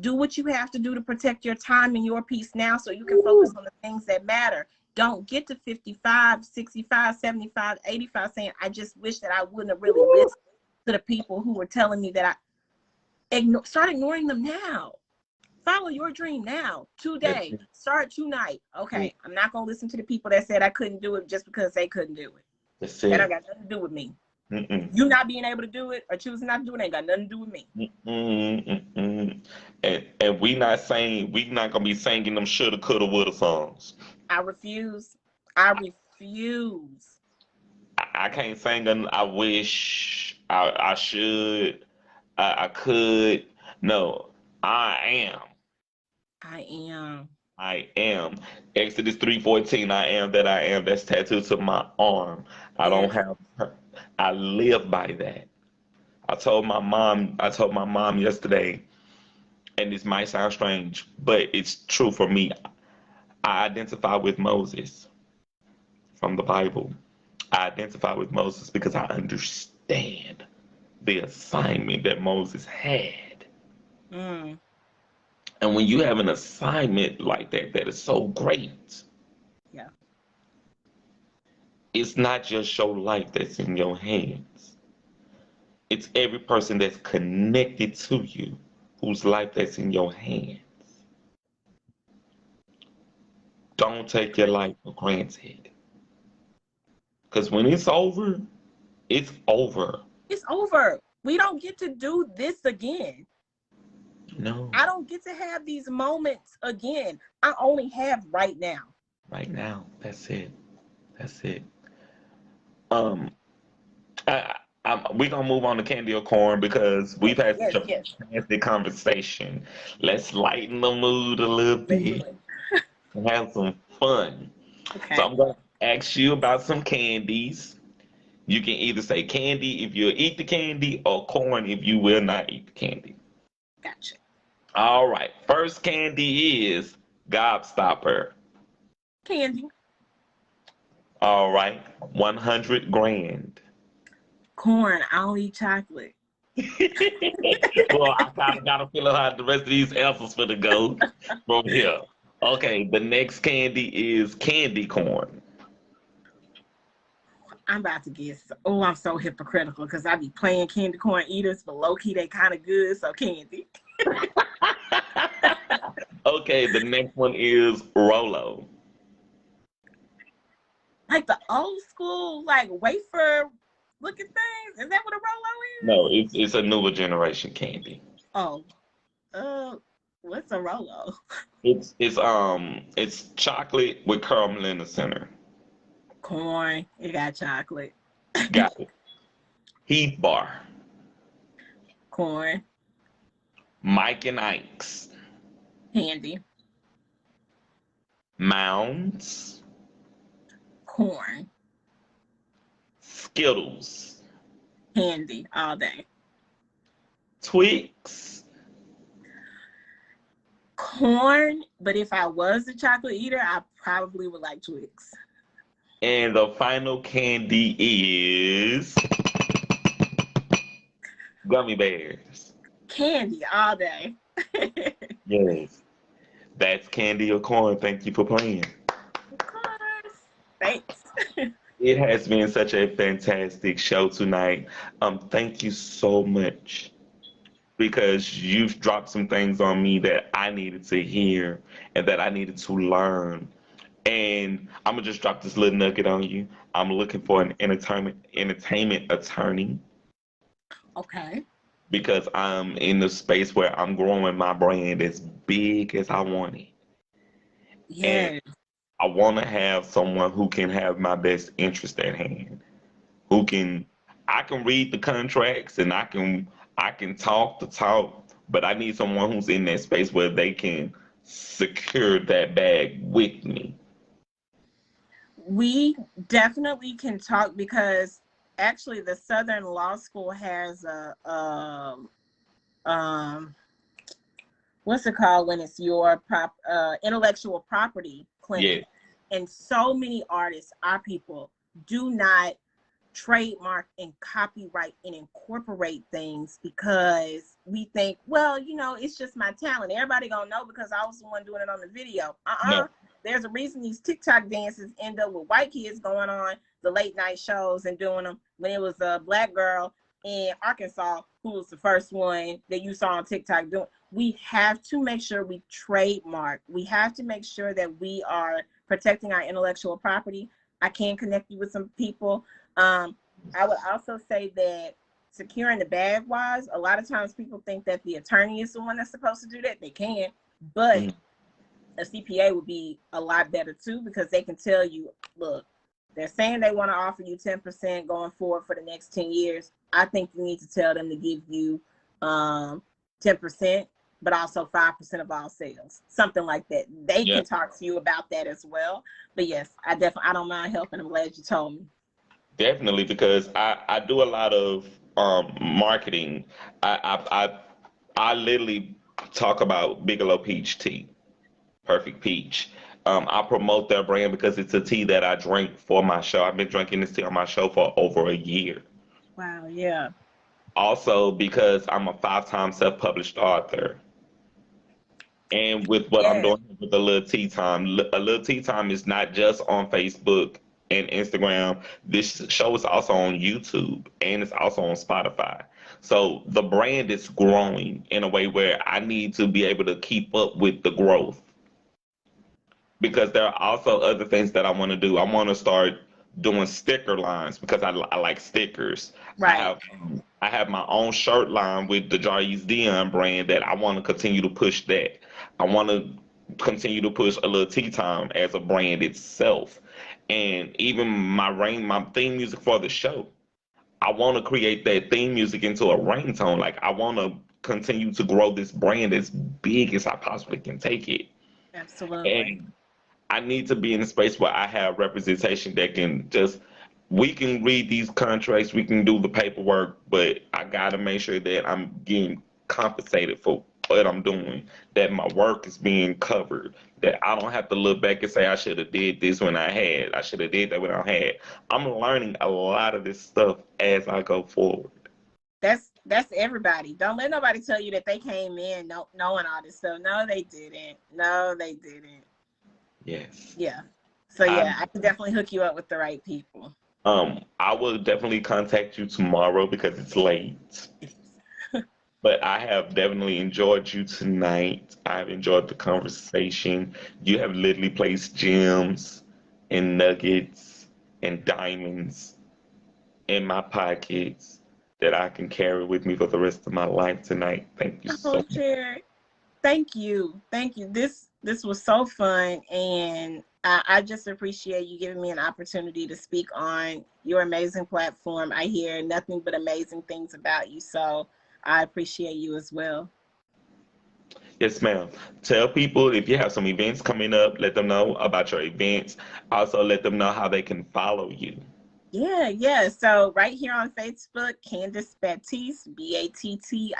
Do what you have to do to protect your time and your peace now so you can focus on the things that matter. Don't get to 55, 65, 75, 85 saying, I just wish that I wouldn't have really listened to the people who were telling me that start ignoring them now. Follow your dream now, today. Start tonight. Okay, I'm not going to listen to the people that said I couldn't do it just because they couldn't do it. That's That it. don't got nothing to do with me. You not being able to do it or choosing not to do it ain't got nothing to do with me. And we not gonna be singing them shoulda, coulda, woulda songs. I refuse. I can't sing them. I wish I should. I could. No, I am. I am. Exodus 3:14. I am that I am. That's tattooed to my arm. I live by that. I told my mom yesterday, and this might sound strange, but it's true for me. I identify with Moses from the Bible. I identify with Moses because I understand the assignment that Moses had. And when you have an assignment like that is so great, yeah, it's not just your life that's in your hands. It's every person that's connected to you whose life that's in your hands. Don't take your life for granted. Because when it's over, it's over. It's over. We don't get to do this again. No. I don't get to have these moments again. I only have right now. Right now. That's it. We're gonna move on to candy or corn because we've had such a fantastic conversation. Let's lighten the mood a little bit and have some fun. Okay. So I'm gonna ask you about some candies. You can either say candy if you'll eat the candy or corn if you will not eat the candy. Gotcha. All right. First candy is gobstopper. Candy. All right. 100 grand. Corn. I don't eat chocolate. Well, I kind of got a feeling how the rest of these answers for the go from here. Okay, the next candy is candy corn. I'm about to guess. Oh, I'm so hypocritical because I be playing candy corn eaters, but low key they kind of good. So candy. Okay, the next one is Rolo. Like the old school, like wafer looking things. Is that what a Rolo is? No, it's a newer generation candy. Oh, what's a Rolo? It's chocolate with caramel in the center. Corn. It got chocolate. Got it. Heath bar. Corn. Mike and Ike's. Candy. Mounds. Corn. Skittles. Candy all day. Twix. Corn, but if I was a chocolate eater, I probably would like Twix. And the final candy is gummy bears. Candy all day. Yes. That's candy or corn. Thank you for playing. Of course. Thanks. It has been such a fantastic show tonight. Thank you so much because you've dropped some things on me that I needed to hear and that I needed to learn. And I'm gonna just drop this little nugget on you. I'm looking for an entertainment attorney Okay. because I'm in the space where I'm growing my brand as big as I want it. Yes. I want to have someone who can have my best interest at hand. I can read the contracts and I can talk the talk, but I need someone who's in that space where they can secure that bag with me. We definitely can talk because actually the Southern Law School has a what's it called when it's your intellectual property clinic. Yeah. And so many artists, our people, do not trademark and copyright and incorporate things because we think, well, it's just my talent. Everybody gonna know because I was the one doing it on the video. No. There's a reason these TikTok dances end up with white kids going on the late night shows and doing them when it was a black girl in Arkansas who was the first one that you saw on TikTok doing. We have to make sure we trademark. We have to make sure that we are protecting our intellectual property. I can connect you with some people. I would also say that securing the bag wise, a lot of times people think that the attorney is the one that's supposed to do that. They can, but a CPA would be a lot better too because they can tell you, look, they're saying they want to offer you 10% going forward for the next 10 years. I think you need to tell them to give you 10%, but also 5% of all sales, something like that. They can talk to you about that as well. But yes, I don't mind helping. I'm glad you told me. Definitely, because I do a lot of marketing. I literally talk about Bigelow Peach Tea, Perfect Peach. I promote their brand because it's a tea that I drink for my show. I've been drinking this tea on my show for over a year. Wow, yeah. Also because I'm a 5-time self-published author. And with what I'm doing with the Lil Tea Time, a Lil Tea Time is not just on Facebook and Instagram. This show is also on YouTube and it's also on Spotify. So the brand is growing in a way where I need to be able to keep up with the growth. Because there are also other things that I want to do. I want to start doing sticker lines because I like stickers. Right. I have my own shirt line with the Jarvis Dion brand that I want to continue to push that. I want to continue to push a Lil Tea Time as a brand itself. And even my theme music for the show, I want to create that theme music into a ringtone. Like I want to continue to grow this brand as big as I possibly can take it. Absolutely. And I need to be in a space where I have representation that can just we can read these contracts, we can do the paperwork, but I gotta make sure that I'm getting compensated for what I'm doing, that my work is being covered, that I don't have to look back and say I should have did this when I should have did that when I had. I'm learning a lot of this stuff as I go forward. That's everybody. Don't let nobody tell you that they came in knowing all this stuff. No, they didn't. No, they didn't. Yes. Yeah. So yeah, I can definitely hook you up with the right people. I will definitely contact you tomorrow because it's late. But I have definitely enjoyed you tonight. I've enjoyed the conversation. You have literally placed gems and nuggets and diamonds in my pockets that I can carry with me for the rest of my life tonight. Thank you so much. Jared, thank you. Thank you. This was so fun, and I just appreciate you giving me an opportunity to speak on your amazing platform. I hear nothing but amazing things about you, so I appreciate you as well. Yes, ma'am. Tell people if you have some events coming up, let them know about your events. Also, let them know how they can follow you. Yeah. So right here on Facebook, Candice Battiste, Battiste.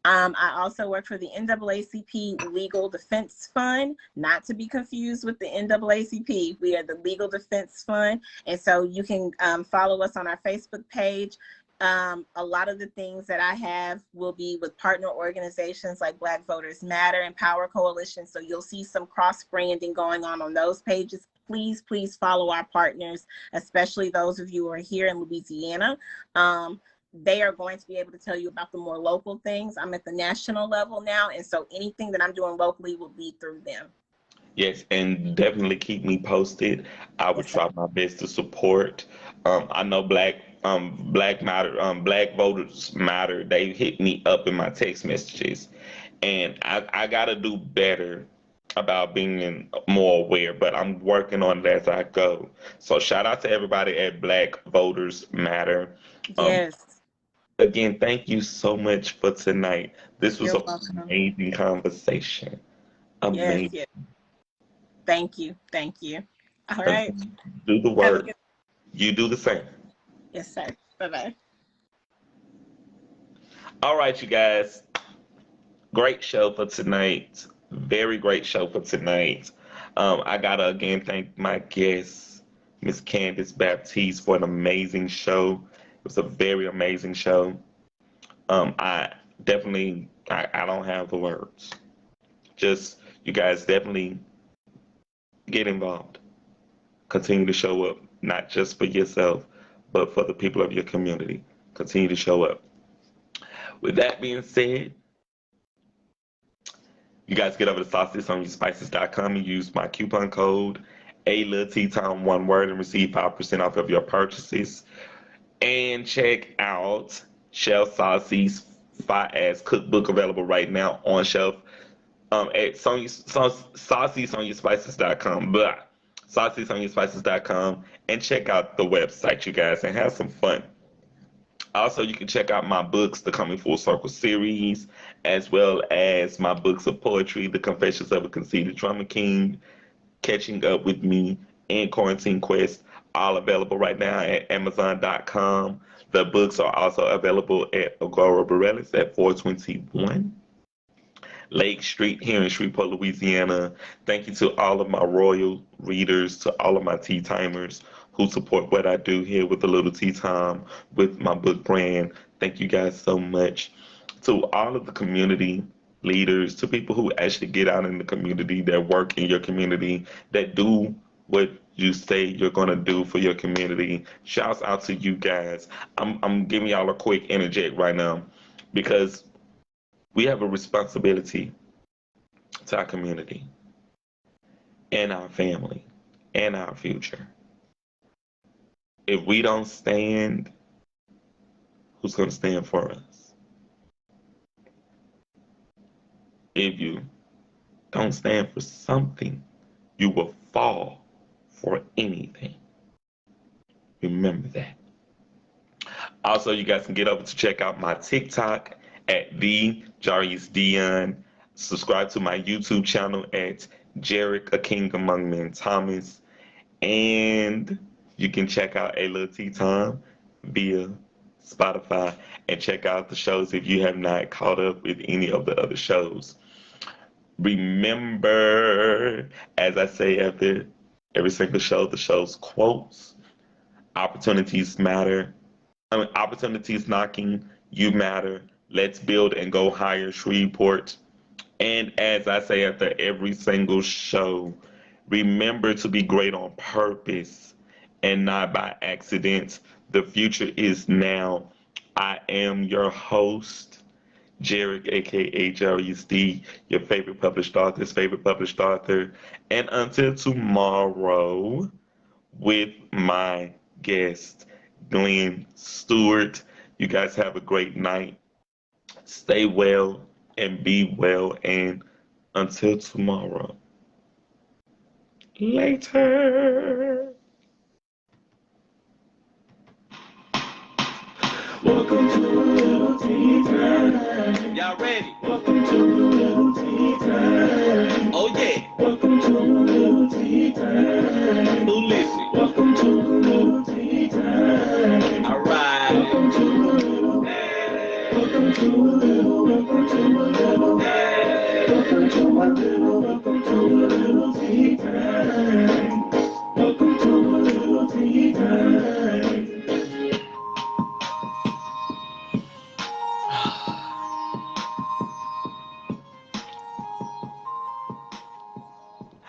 I also work for the NAACP Legal Defense Fund, not to be confused with the NAACP. We are the Legal Defense Fund. And so you can follow us on our Facebook page. A lot of the things that I have will be with partner organizations like Black Voters Matter and Power Coalition. So you'll see some cross branding going on those pages. Please follow our partners, especially those of you who are here in Louisiana. They are going to be able to tell you about the more local things. I'm at the national level now, and so anything that I'm doing locally will be through them. Yes, and definitely keep me posted. I would try my best to support. I know Black Voters Matter. They hit me up in my text messages, and I gotta do better about being more aware. But I'm working on it as I go. So shout out to everybody at Black Voters Matter. Yes. Again, thank you so much for tonight. This was You're an welcome. amazing conversation. Amazing. Yes. Thank you. All right. Do the work. You do the same. Yes, sir. Bye-bye. All right, you guys. Great show for tonight. Very great show for tonight. I gotta again thank my guest, Miss Candice Battiste, for an amazing show. It was a very amazing show. I definitely I don't have the words. Just you guys definitely get involved. Continue to show up, not just for yourself, but for the people of your community. Continue to show up. With that being said, you guys get over to saucysonyourspices.com and use my coupon code Lil Tea Time, one word, and receive 5% off of your purchases. And check out Chef Saucy's fire ass cookbook available right now on shelf at saucysonyourspices.com. Saucysonyourspices.com, and check out the website, you guys, and have some fun. Also, you can check out my books, the Coming Full Circle series, as well as my books of poetry, The Confessions of a Conceited Drama King, Catching Up with Me, and Quarantine Quest, all available right now at Amazon.com. The books are also available at Agora Borealis at 421 Lake Street here in Shreveport, Louisiana. Thank you to all of my royal readers, to all of my tea timers who support what I do here with the Little Tea Time, with my book brand. Thank you guys so much. To all of the community leaders, to people who actually get out in the community, that work in your community, that do what you say you're gonna do for your community. Shouts out to you guys. I'm giving y'all a quick interject right now because we have a responsibility to our community and our family and our future. If we don't stand, who's going to stand for us? If you don't stand for something, you will fall for anything. Remember that. Also, you guys can get over to check out my TikTok at the Jarius Dion. Subscribe to my YouTube channel at Jarek, a King Among Men Thomas. And You can check out A Lil Tea Time via Spotify and check out the shows if you have not caught up with any of the other shows. Remember, as I say after every single show, the show's quotes, opportunities matter. Opportunities knocking, you matter. Let's build and go higher, Shreveport. And as I say after every single show, remember to be great on purpose and not by accident. The future is now. I am your host, Jarek, aka Jarvis D, your favorite published author's favorite published author. And until tomorrow, with my guest, Glenn Stewart, you guys have a great night. Stay well and be well. And until tomorrow, later. Welcome to Lil Tea Time. Y'all ready? Welcome to Lil Tea Time. Oh yeah. Welcome to Lil Tea Time. Who listen? Welcome to Lil Tea Time. All right. Welcome to Lil. Welcome to Lil. Welcome to Lil. Welcome to my little. Welcome to Lil Tea Time. Welcome to Lil Tea Time.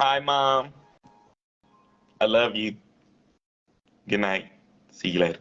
Hi, Mom. I love you. Good night. See you later.